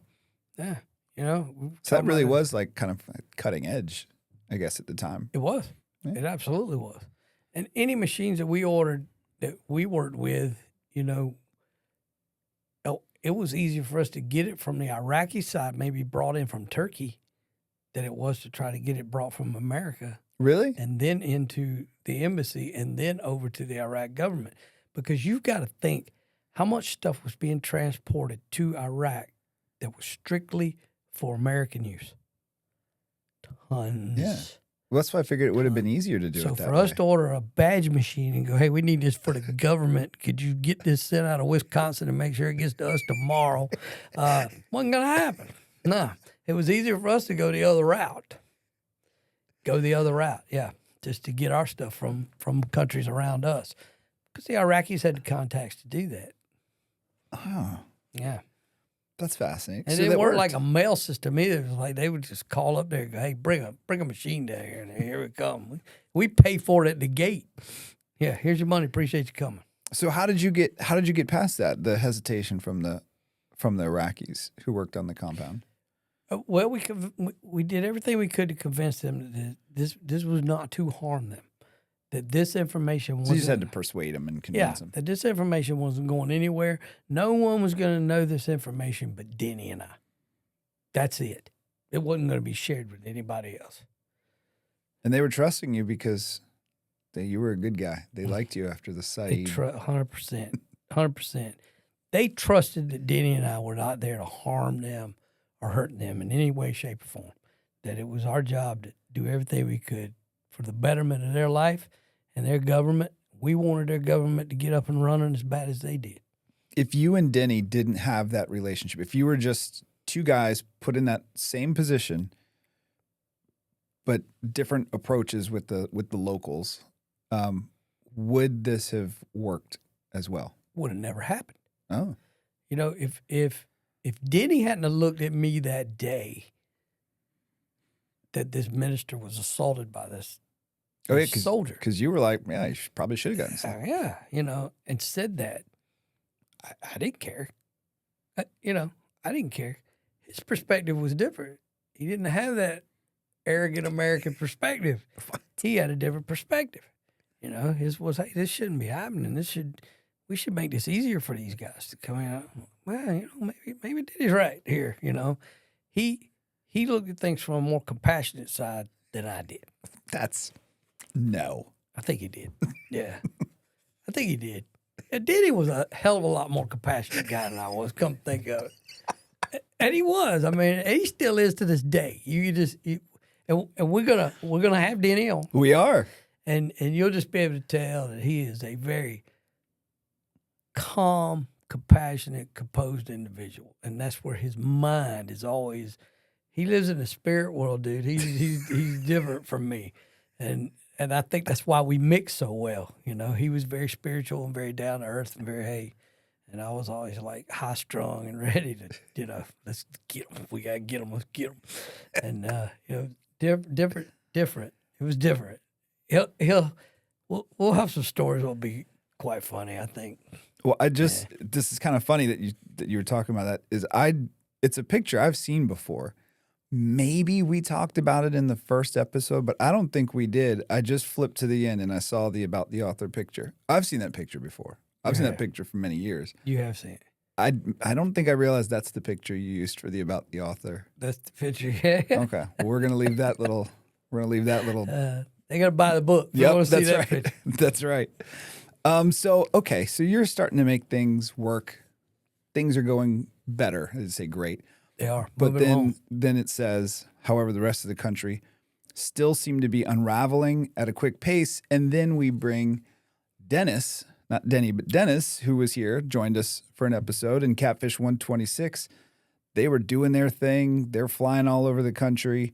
Yeah. You know, So that really was like kind of cutting edge, I guess, at the time. It was. Yeah. It absolutely was. And any machines that we ordered that we worked with, you know, it was easier for us to get it from the Iraqi side, maybe brought in from Turkey, than it was to try to get it brought from America. Really? And then into the embassy and then over to the Iraq government. Because you've got to think how much stuff was being transported to Iraq that was strictly for American use. Tons. Yeah. Well, that's why I figured it would have been easier to do So it that for way. us to order a badge machine and go, hey, we need this for the government. Could you get this sent out of Wisconsin and make sure it gets to us tomorrow? Wasn't going to happen. No. It was easier for us to go the other route. Yeah, just to get our stuff from countries around us. Because the Iraqis had the contacts to do that. Oh, Yeah. that's fascinating. And So it that weren't worked. like a mail system either. It was like they would just call up there and go, hey, bring a machine down here, and here we come. We pay for it at the gate. Yeah, here's your money. Appreciate you coming. So how did you get past that, the hesitation from the Iraqis who worked on the compound? Well, we did everything we could to convince them that this was not to harm them. That this information wasn't. So you just had to persuade them and convince them. That this information wasn't going anywhere. No one was going to know this information but Denny and I. That's it. It wasn't going to be shared with anybody else. And they were trusting you because you were a good guy. They liked you after the site. 100%. 100%. They trusted that Denny and I were not there to harm them or hurt them in any way, shape, or form. That it was our job to do everything we could for the betterment of their life and their government. We wanted their government to get up and running as bad as they did. If you and Denny didn't have that relationship, if you were just two guys put in that same position, but different approaches with the locals, would this have worked as well? Would have never happened. Oh, You know, if Denny hadn't have looked at me that day that this minister was assaulted by this soldier. Because you were like, yeah, you probably should have gotten some. Yeah, you know, and said that, I didn't care. I didn't care. His perspective was different. He didn't have that arrogant American perspective. He had a different perspective. You know, his was, hey, this shouldn't be happening. We should make this easier for these guys to come in. well, maybe Denny's right here. He looked at things from a more compassionate side than I did. No. I think he did. Yeah, I think he did. And Denny was a hell of a lot more compassionate guy than I was. Come to think of it, and he was. I mean, he still is to this day. And we're gonna have Denny on. We are. And you'll just be able to tell that he is a very calm, compassionate, composed individual, and that's where his mind is always. He lives in the spirit world, dude. He's different from me, and I think that's why we mix so well. He was very spiritual and very down to earth and very and I was always like high strung and ready to let's get him. We gotta get him. Let's get him. And different. It was different. We'll have some stories that'll be quite funny, I think. Well, this is kind of funny that you were talking about that. It's a picture I've seen before. Maybe we talked about it in the first episode, but I don't think we did. I just flipped to the end and I saw the about the author picture. I've seen that picture before. I've seen that picture for many years. You have seen it. I don't think I realized that's the picture you used for the about the author. That's the picture. Yeah. Okay, well, we're gonna leave that little. They gotta buy the book. Yep, that's right. That's right. So you're starting to make things work. Things are going better. I'd say great. They are. But then it says, however, the rest of the country still seem to be unraveling at a quick pace. And then we bring Dennis, not Denny, but Dennis, who was here, joined us for an episode, and Catfish 126. They were doing their thing. They're flying all over the country.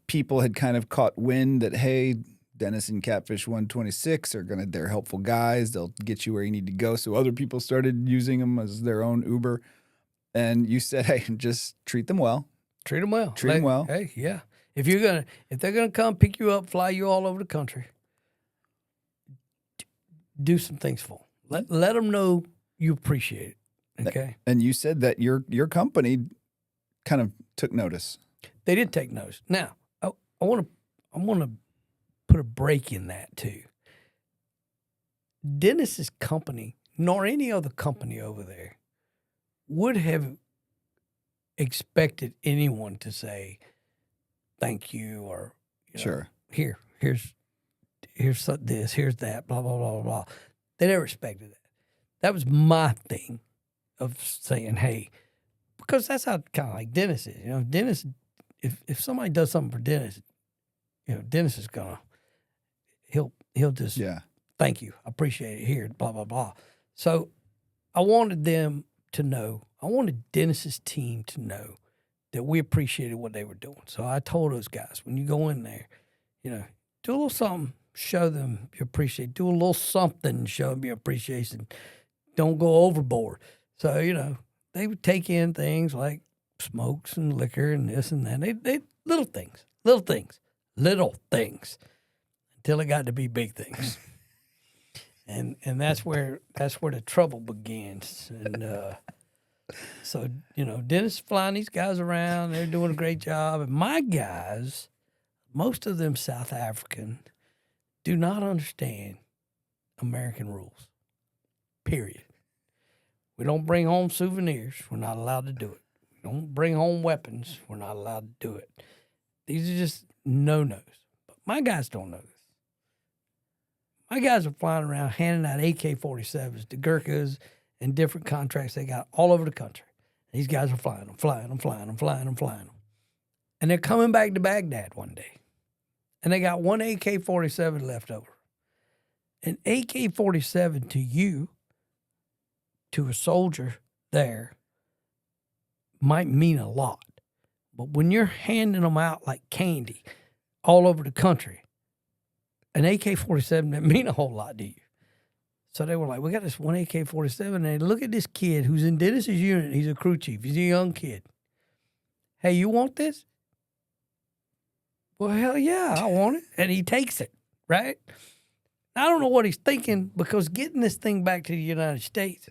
People had kind of caught wind that, hey, Dennis and Catfish 126 they're helpful guys. They'll get you where you need to go. So other people started using them as their own Uber. And you said, hey, just treat them well. Treat them well. Treat them well. Hey, yeah. If they're gonna come pick you up, fly you all over the country, do some things for them. Let them know you appreciate it. Okay. And you said that your company kind of took notice. They did take notice. Now, I want to put a break in that too. Dennis's company, nor any other company over there, would have expected anyone to say thank you or sure, here's this, here's that, blah blah blah blah. They never expected that. That was my thing of saying, hey, because that's how kind of like Dennis is. Dennis, if somebody does something for Dennis, Dennis is he'll just thank you, I appreciate it here, blah blah blah. So I wanted them to know, I wanted Dennis's team to know that we appreciated what they were doing. So I told those guys, when you go in there, do a little something, show them you appreciate. Do a little something, show them your appreciation. Don't go overboard. So, they would take in things like smokes and liquor and this and that. They little things, until it got to be big things. And that's where the trouble begins. And so, Dennis flying these guys around. They're doing a great job. And my guys, most of them South African, do not understand American rules, period. We don't bring home souvenirs. We're not allowed to do it. We don't bring home weapons. We're not allowed to do it. These are just no-nos. But my guys don't know this. My guys are flying around handing out AK-47s to Gurkhas and different contracts they got all over the country. These guys are flying them. And they're coming back to Baghdad one day. And they got one AK-47 left over. An AK-47 to you, to a soldier there, might mean a lot. But when you're handing them out like candy all over the country, an AK-47 doesn't mean a whole lot to you. So they were like, we got this one AK-47, and they look at this kid who's in Dennis's unit. He's a crew chief. He's a young kid. Hey, you want this? Well, hell yeah, I want it. And he takes it, right? I don't know what he's thinking, because getting this thing back to the United States,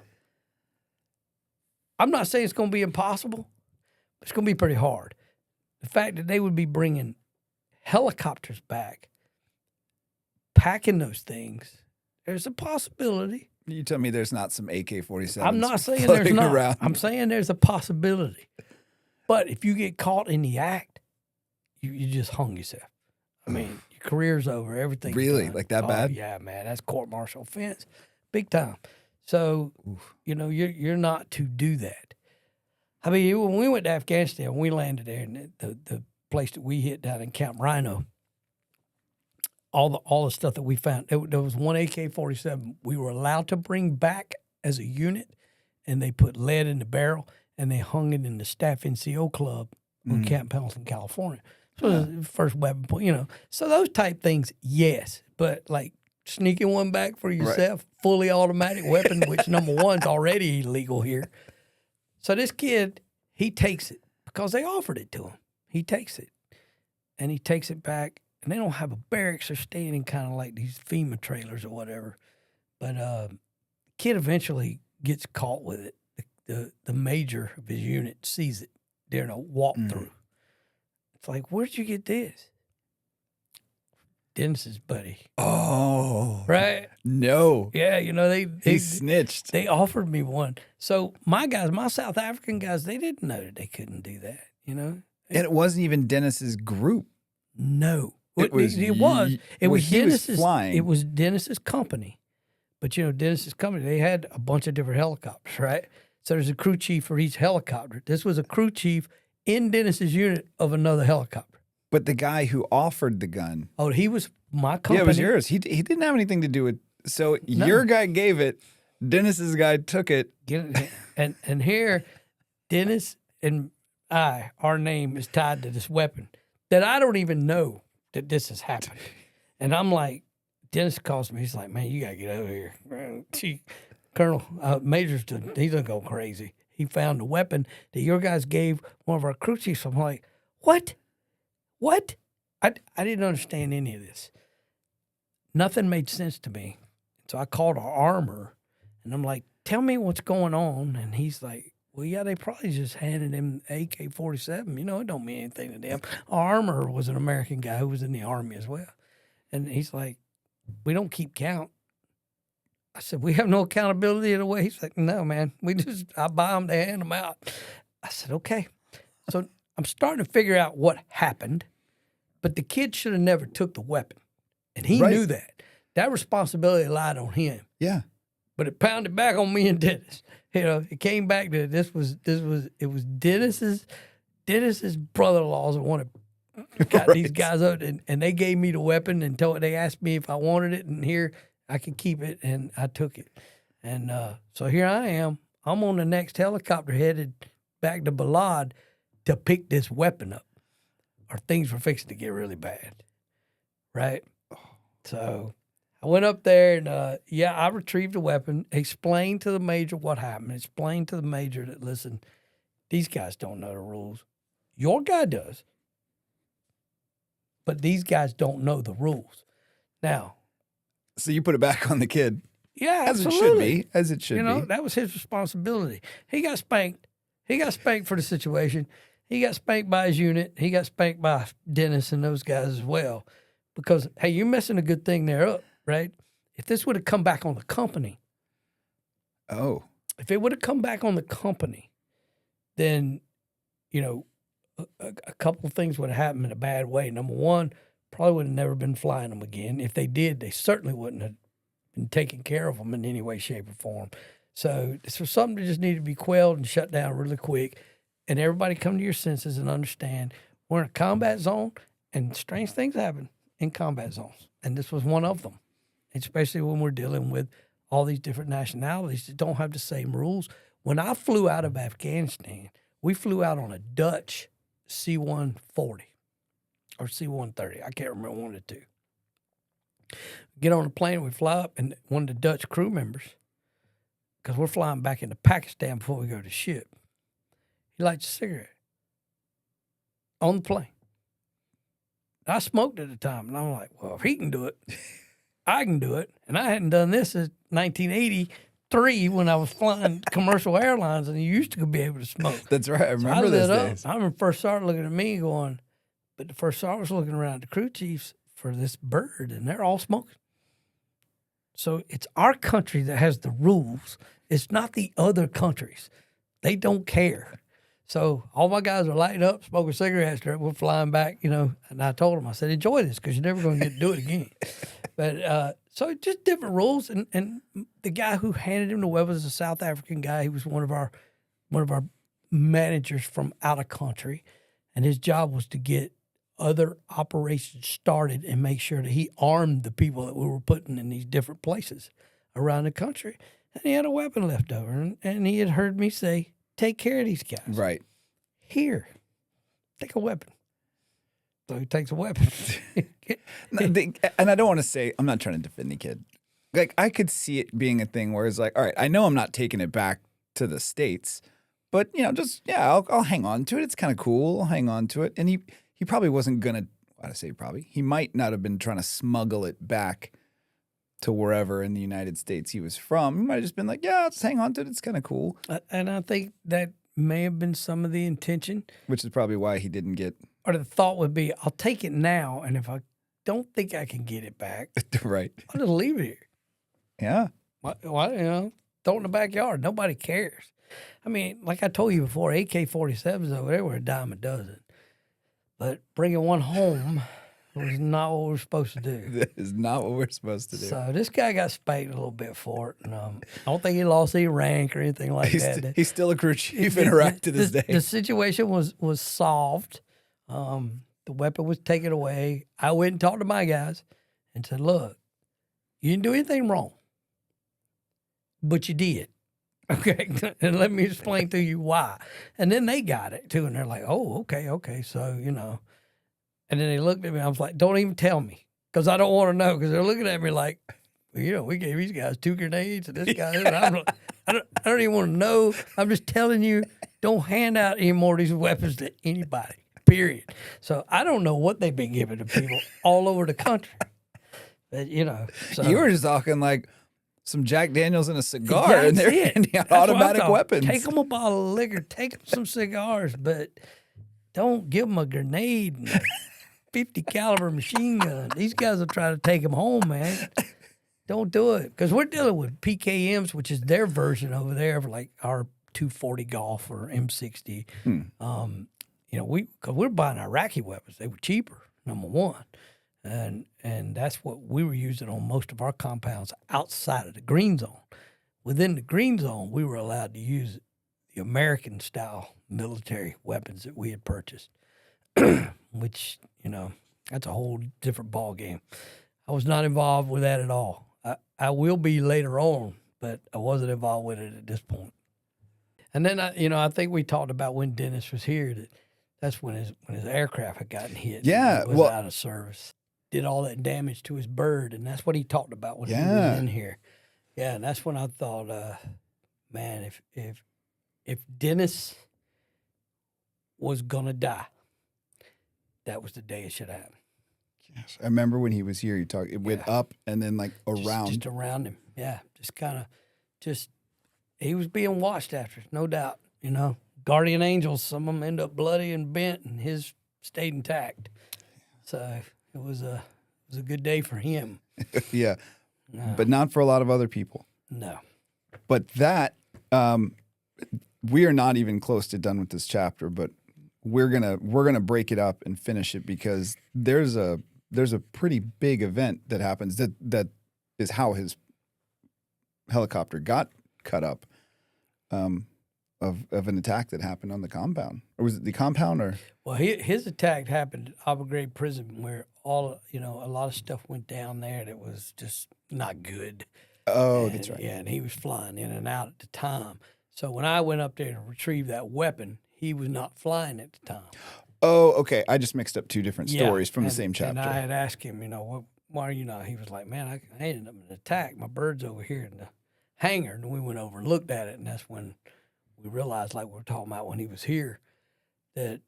I'm not saying it's going to be impossible, but it's going to be pretty hard. The fact that they would be bringing helicopters back, packing those things, there's a possibility. You tell me there's not some AK-47s I'm not saying there's floating not. around. I'm saying there's a possibility. But if you get caught in the act, you just hung yourself. I mean, your career's over. Everything's Really? done. Like that bad? Yeah, man. That's court-martial offense. Big time. So, you're not to do that. I mean, when we went to Afghanistan, we landed there, and the place that we hit down in Camp Rhino, all the stuff that we found, there was one AK-47 we were allowed to bring back as a unit, and they put lead in the barrel, and they hung it in the Staff NCO club on Camp Pendleton, California. So it was the first weapon, So those type things, yes. But like sneaking one back for yourself, fully automatic weapon, which number one's already illegal here. So this kid, he takes it because they offered it to him. He takes it, and he takes it back. And they don't have a barracks. They're staying in kind of like these FEMA trailers or whatever. But the kid eventually gets caught with it. The major of his unit sees it during a walkthrough. It's like, where'd you get this? Dennis's buddy. Oh. Right? No. Yeah, He snitched. They offered me one. So my guys, my South African guys, they didn't know that they couldn't do that, And it wasn't even Dennis's group. No. It was Dennis's flying. It was Dennis's company. But Dennis's company, they had a bunch of different helicopters, right? So there's a crew chief for each helicopter. This was a crew chief in Dennis's unit of another helicopter. But the guy who offered the gun. Oh, he was my company. Yeah, it was yours. He didn't have anything to do with. So your guy gave it. Dennis's guy took it. And here, Dennis and our name is tied to this weapon that I don't even know that this has happened. And I'm like, Dennis calls me. He's like, man, you got to get over here. Colonel Major's he's going to go crazy. He found a weapon that your guys gave one of our crew chiefs. I'm like, what? What? I didn't understand any of this. Nothing made sense to me. So I called our armor, and I'm like, tell me what's going on. And he's like, well, yeah, they probably just handed him AK-47. It don't mean anything to them. Our armorer was an American guy who was in the Army as well. And he's like, we don't keep count. I said, we have no accountability in a way. He's like, no, man. I buy them, they hand them out. I said, okay. So I'm starting to figure out what happened, but the kid should have never took the weapon. And he knew that. That responsibility lied on him. Yeah. But it pounded back on me and Dennis. It came back to it was Dennis's brother-in-laws that wanted got these guys out, and they gave me the weapon and they asked me if I wanted it, and here I could keep it, and I took it. And so here I am. I'm on the next helicopter headed back to Balad to pick this weapon up, or things were fixing to get really bad, right? So I went up there, and I retrieved the weapon, explained to the major what happened, explained to the major that, listen, these guys don't know the rules. Your guy does, but these guys don't know the rules. Now, so you put it back on the kid. Yeah, as absolutely. As it should be. That was his responsibility. He got spanked. He got spanked for the situation. He got spanked by his unit. He got spanked by Dennis and those guys as well. Because, hey, you're messing a good thing there up, right? If this would have come back on the company. Oh. If it would have come back on the company, then, a couple of things would have happened in a bad way. Number one, probably would have never been flying them again. If they did, they certainly wouldn't have been taking care of them in any way, shape, or form. So this was something that just needed to be quelled and shut down really quick. And everybody come to your senses and understand we're in a combat zone, and strange things happen in combat zones. And this was one of them, especially when we're dealing with all these different nationalities that don't have the same rules. When I flew out of Afghanistan, we flew out on a Dutch C-140 or C-130. I can't remember one of the two. Get on the plane, we fly up, and one of the Dutch crew members, because we're flying back into Pakistan before we go to the ship, he lights a cigarette on the plane. I smoked at the time, and I'm like, well, if he can do it, I can do it. And I hadn't done this since 1983 when I was flying commercial airlines, and you used to be able to smoke. That's right. I remember so those days. I remember First Sergeant looking at me going, but the First Sergeant was looking around at the crew chiefs for this bird, and they're all smoking. So it's our country that has the rules. It's not the other countries. They don't care. So all my guys are lighting up, smoking cigarettes. We're flying back, and I told them, I said, enjoy this because you're never going to get to do it again. But so just different rules. And the guy who handed him the weapons is a South African guy. He was one of our managers from out of country. And his job was to get other operations started and make sure that he armed the people that we were putting in these different places around the country. And he had a weapon left over. And he had heard me say, take care of these guys. Right. Here, take a weapon. So he takes a weapon. And I don't want to say, I'm not trying to defend the kid. Like, I could see it being a thing where it's like, all right, I know I'm not taking it back to the States, but, I'll hang on to it. It's kind of cool. I'll hang on to it. And he probably wasn't going to, I say probably, he might not have been trying to smuggle it back to wherever in the United States he was from. He might have just been like, yeah, let's hang on to it. It's kind of cool. And I think that may have been some of the intention. Which is probably why he didn't get. Or the thought would be, I'll take it now, and if I don't think I can get it back, right, I'll just leave it here. Yeah. Well, throw it in the backyard. Nobody cares. I mean, like I told you before, AK-47s over there were a dime a dozen. But bringing one home was not what we're supposed to do. That is not what we're supposed to do. So this guy got spanked a little bit for it. And, I don't think he lost any rank or anything like that. He's still a crew chief in Iraq to this day. The situation was solved. The weapon was taken away. I went and talked to my guys and said, look, you didn't do anything wrong, but you did. Okay, and let me explain to you why. And then they got it, too, and they're like, oh, okay, so, And then they looked at me, I was like, don't even tell me, because I don't want to know, because they're looking at me like, well, we gave these guys 2 grenades, and this guy, I don't even want to know. I'm just telling you, don't hand out any more of these weapons to anybody, period. So I don't know what they've been giving to people all over the country. But, So. You were just talking like some Jack Daniels and a cigar, and they're handing out automatic weapons. Take them a bottle of liquor, take them some cigars, but don't give them a grenade and a 50 caliber machine gun. These guys will try to take them home, man. Don't do it, because we're dealing with PKMs, which is their version over there of like our 240 Golf or M60. Because we're buying Iraqi weapons. They were cheaper, number one. And that's what we were using on most of our compounds outside of the green zone. Within the green zone, we were allowed to use the American-style military weapons that we had purchased, which, that's a whole different ballgame. I was not involved with that at all. I will be later on, but I wasn't involved with it at this point. And then, I think we talked about when Dennis was here, that's when his aircraft had gotten hit. Yeah. And he was out of service. Did all that damage to his bird, and that's what he talked about when he was in here. Yeah, and that's when I thought, man, if Dennis was gonna die, that was the day it should happen. Yes, I remember when he was here. It went up and then like around, just around him. Yeah, he was being watched after, no doubt. Guardian angels, some of them end up bloody and bent, and his stayed intact. So. It was a good day for him. Yeah, but not for a lot of other people. No. But that we are not even close to done with this chapter. But we're gonna break it up and finish it, because there's a pretty big event that happens that is how his helicopter got cut up. Of an attack that happened on the compound, or was it the compound? Or well, his attack happened at Abu Ghraib prison, where a lot of stuff went down there that was just not good. Oh, that's right. Yeah, and he was flying in and out at the time. So when I went up there to retrieve that weapon, he was not flying at the time. Oh, okay. I just mixed up 2 different stories from the same chapter. And I had asked him, why are you not? He was like, man, I ended up in an attack. My bird's over here in the hangar, and we went over and looked at it, and that's when we realized, like we were talking about when he was here, that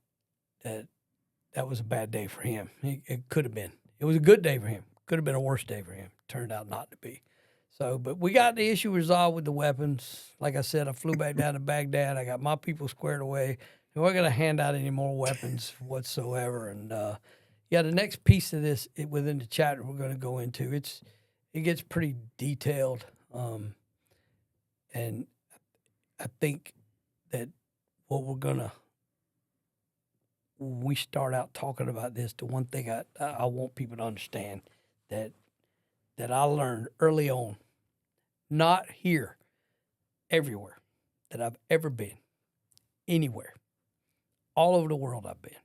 was a bad day for him. It could have been. It was a good day for him. Could have been a worse day for him. Turned out not to be. So, but we got the issue resolved with the weapons. Like I said, I flew back down to Baghdad. I got my people squared away. And we're going to hand out any more weapons whatsoever. And, the next piece of this within the chapter we're going to go into, it gets pretty detailed, and I think that what we're gonna when we start out talking about this, the one thing I want people to understand that I learned early on, not here, everywhere that I've ever been, anywhere, all over the world I've been.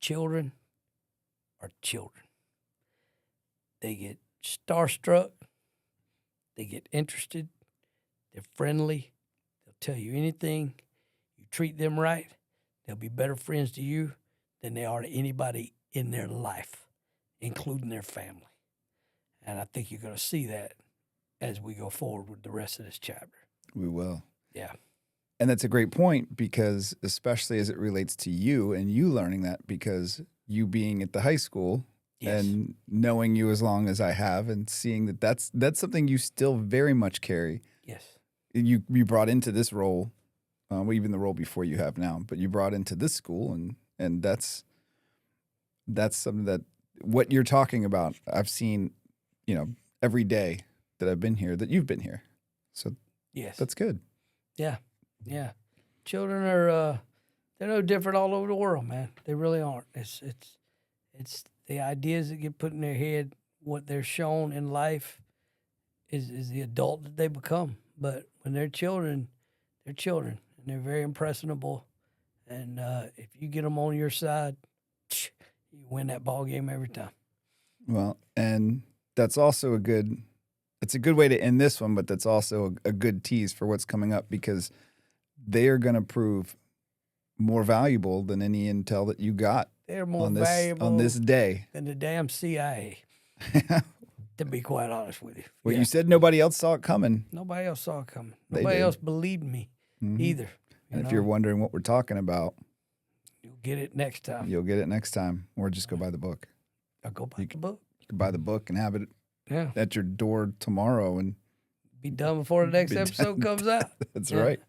Children are children. They get starstruck. They get interested. They're friendly. They'll tell you anything. You treat them right, they'll be better friends to you than they are to anybody in their life, including their family. And I think you're going to see that as we go forward with the rest of this chapter. We will. Yeah. And that's a great point, because especially as it relates to you and you learning that, because you being at the high school Yes. and knowing you as long as I have and seeing that that's something you still very much carry. Yes. You brought into this role, well, even the role before you have now, but you brought into this school, and that's something that what you're talking about, I've seen, every day that I've been here, that you've been here. So Yes. that's good. Yeah. Yeah. Children are they're no different all over the world, man. They really aren't. It's the ideas that get put in their head, what they're shown in life is the adult that they become. But when they're children, and they're very impressionable. And if you get them on your side, you win that ball game every time. Well, and that's also it's a good way to end this one, but that's also a good tease for what's coming up, because they are going to prove more valuable than any intel that you got They're more on valuable this day. than the damn CIA, to be quite honest with you. Well, Yeah. you said nobody else saw it coming. Nobody else saw it coming. They Nobody did. else believed me either. And if you're wondering what we're talking about, You'll get it next time. you'll get it next time, or just go buy the book. I'll go buy the book. You can buy the book and have it Yeah. at your door tomorrow, and Be done before the next Be episode done. comes out. that's Yeah. right.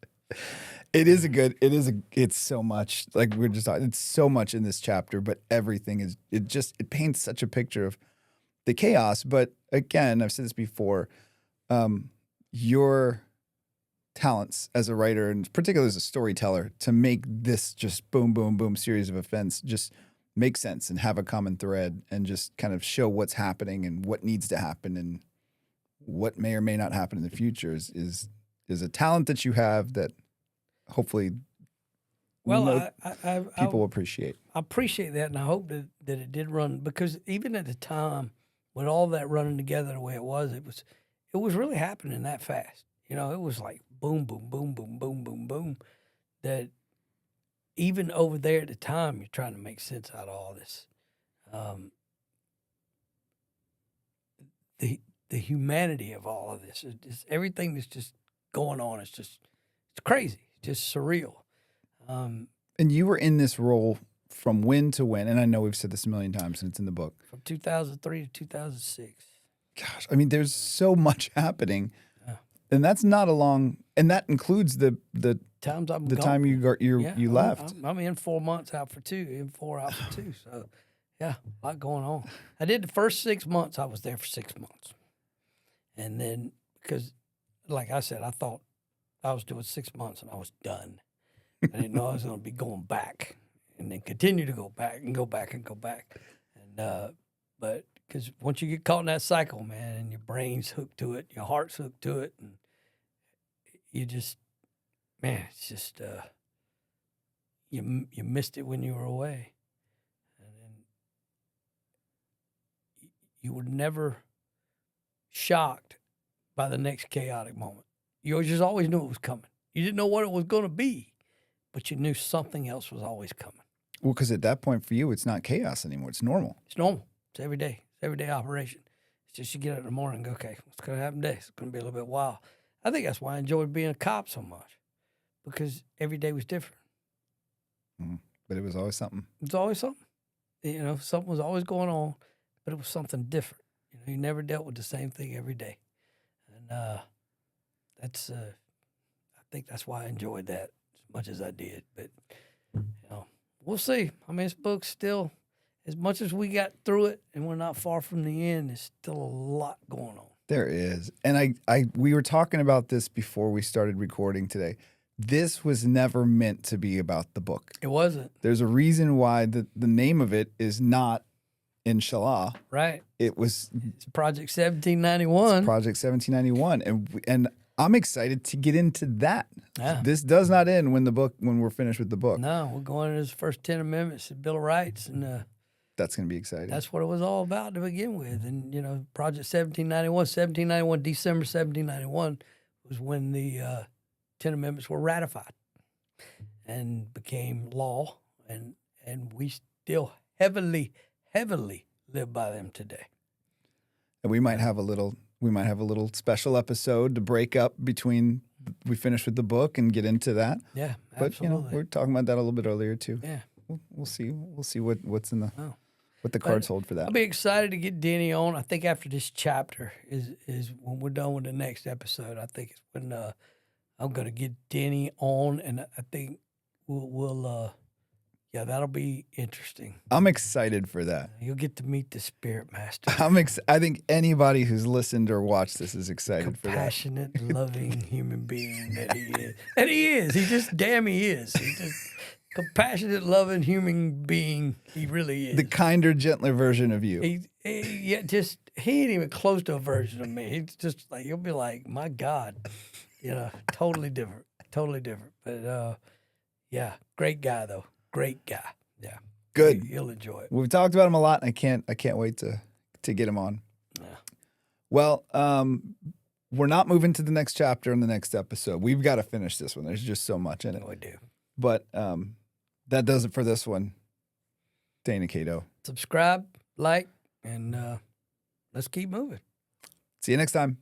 It's so much, like we're just talking, it's so much in this chapter, but everything it paints such a picture of the chaos. But again, I've said this before, your talents as a writer, and particularly as a storyteller, to make this just boom, boom, boom series of events just make sense and have a common thread and just kind of show what's happening and what needs to happen and what may or may not happen in the future is a talent that you have that hopefully Well, people will appreciate. I appreciate that, and I hope that it did run, because even at the time, with all that running together the way it was really happening that fast. It was like boom, boom, boom, boom, boom, boom, boom. That even over there at the time, you're trying to make sense out of all this. The humanity of all of this, everything that's just going on, it's crazy, just surreal. And you were in this role from when to when, and I know we've said this a million times and it's in the book. From 2003 to 2006. Gosh, I mean, there's so much happening, and that's not a long, and that includes the Times I'm the gone. time you Yeah, left. I'm in 4 months out for 2, in 4 out for 2. So, yeah, a lot going on. I did the first 6 months. I was there for 6 months. And then, because, like I said, I thought I was doing 6 months and I was done. I didn't know I was going to be going back and then continue to go back and go back and go back. And, but because once you get caught in that cycle, man, and your brain's hooked to it, your heart's hooked to it, and you just, man, it's just, you missed it when you were away. And then you were never shocked by the next chaotic moment. You just always knew it was coming. You didn't know what it was going to be, but you knew something else was always coming. Well, because at that point for you, it's not chaos anymore. It's normal. It's normal. It's every day. It's everyday operation. It's just you get up in the morning and go, okay, what's going to happen today? It's going to be a little bit wild. I think that's why I enjoyed being a cop so much, because every day was different. But it was always something. It was always something. Something was always going on, but it was something different. You never dealt with the same thing every day. And that's, I think that's why I enjoyed that as much as I did. But, we'll see. I mean, this book's still, as much as we got through it and we're not far from the end, there's still a lot going on. There is. And we were talking about this before we started recording today. This was never meant to be about the book. It wasn't. There's a reason why the name of it is not Inshallah. Right. It's Project 1791. Project 1791. And I'm excited to get into that. Yeah. This does not end when we're finished with the book. No, we're going into the first 10 amendments of the Bill of Rights, and that's going to be exciting. that's what it was all about to begin with. And, Project 1791, December 1791 was when the 10 amendments were ratified and became law, and we still heavily live by them today. And we might have a little special episode to break up between we finish with the book and get into that. Yeah, but absolutely. we're talking about that a little bit earlier too. Yeah, we'll see what's in the what the cards hold for that. I'll be excited to get Denny on. I think after this chapter is when we're done with the next episode. I think it's when I'm going to get Denny on, and I think we'll that'll be interesting. I'm excited for that. You'll get to meet the Spirit Master. I think anybody who's listened or watched this is excited for that. Compassionate, loving human being that he is. And he is. He is. He's just compassionate, loving human being. He really is. The kinder, gentler version of you. He ain't even close to a version of me. He's just like, you'll be like, my God, totally different. But great guy though. Great guy. Yeah. Good. You'll enjoy it. We've talked about him a lot, and I can't wait to get him on. Yeah. Well, we're not moving to the next chapter in the next episode. We've got to finish this one. There's just so much in it. We do. But that does it for this one. Dana Cato. Subscribe, like, and let's keep moving. See you next time.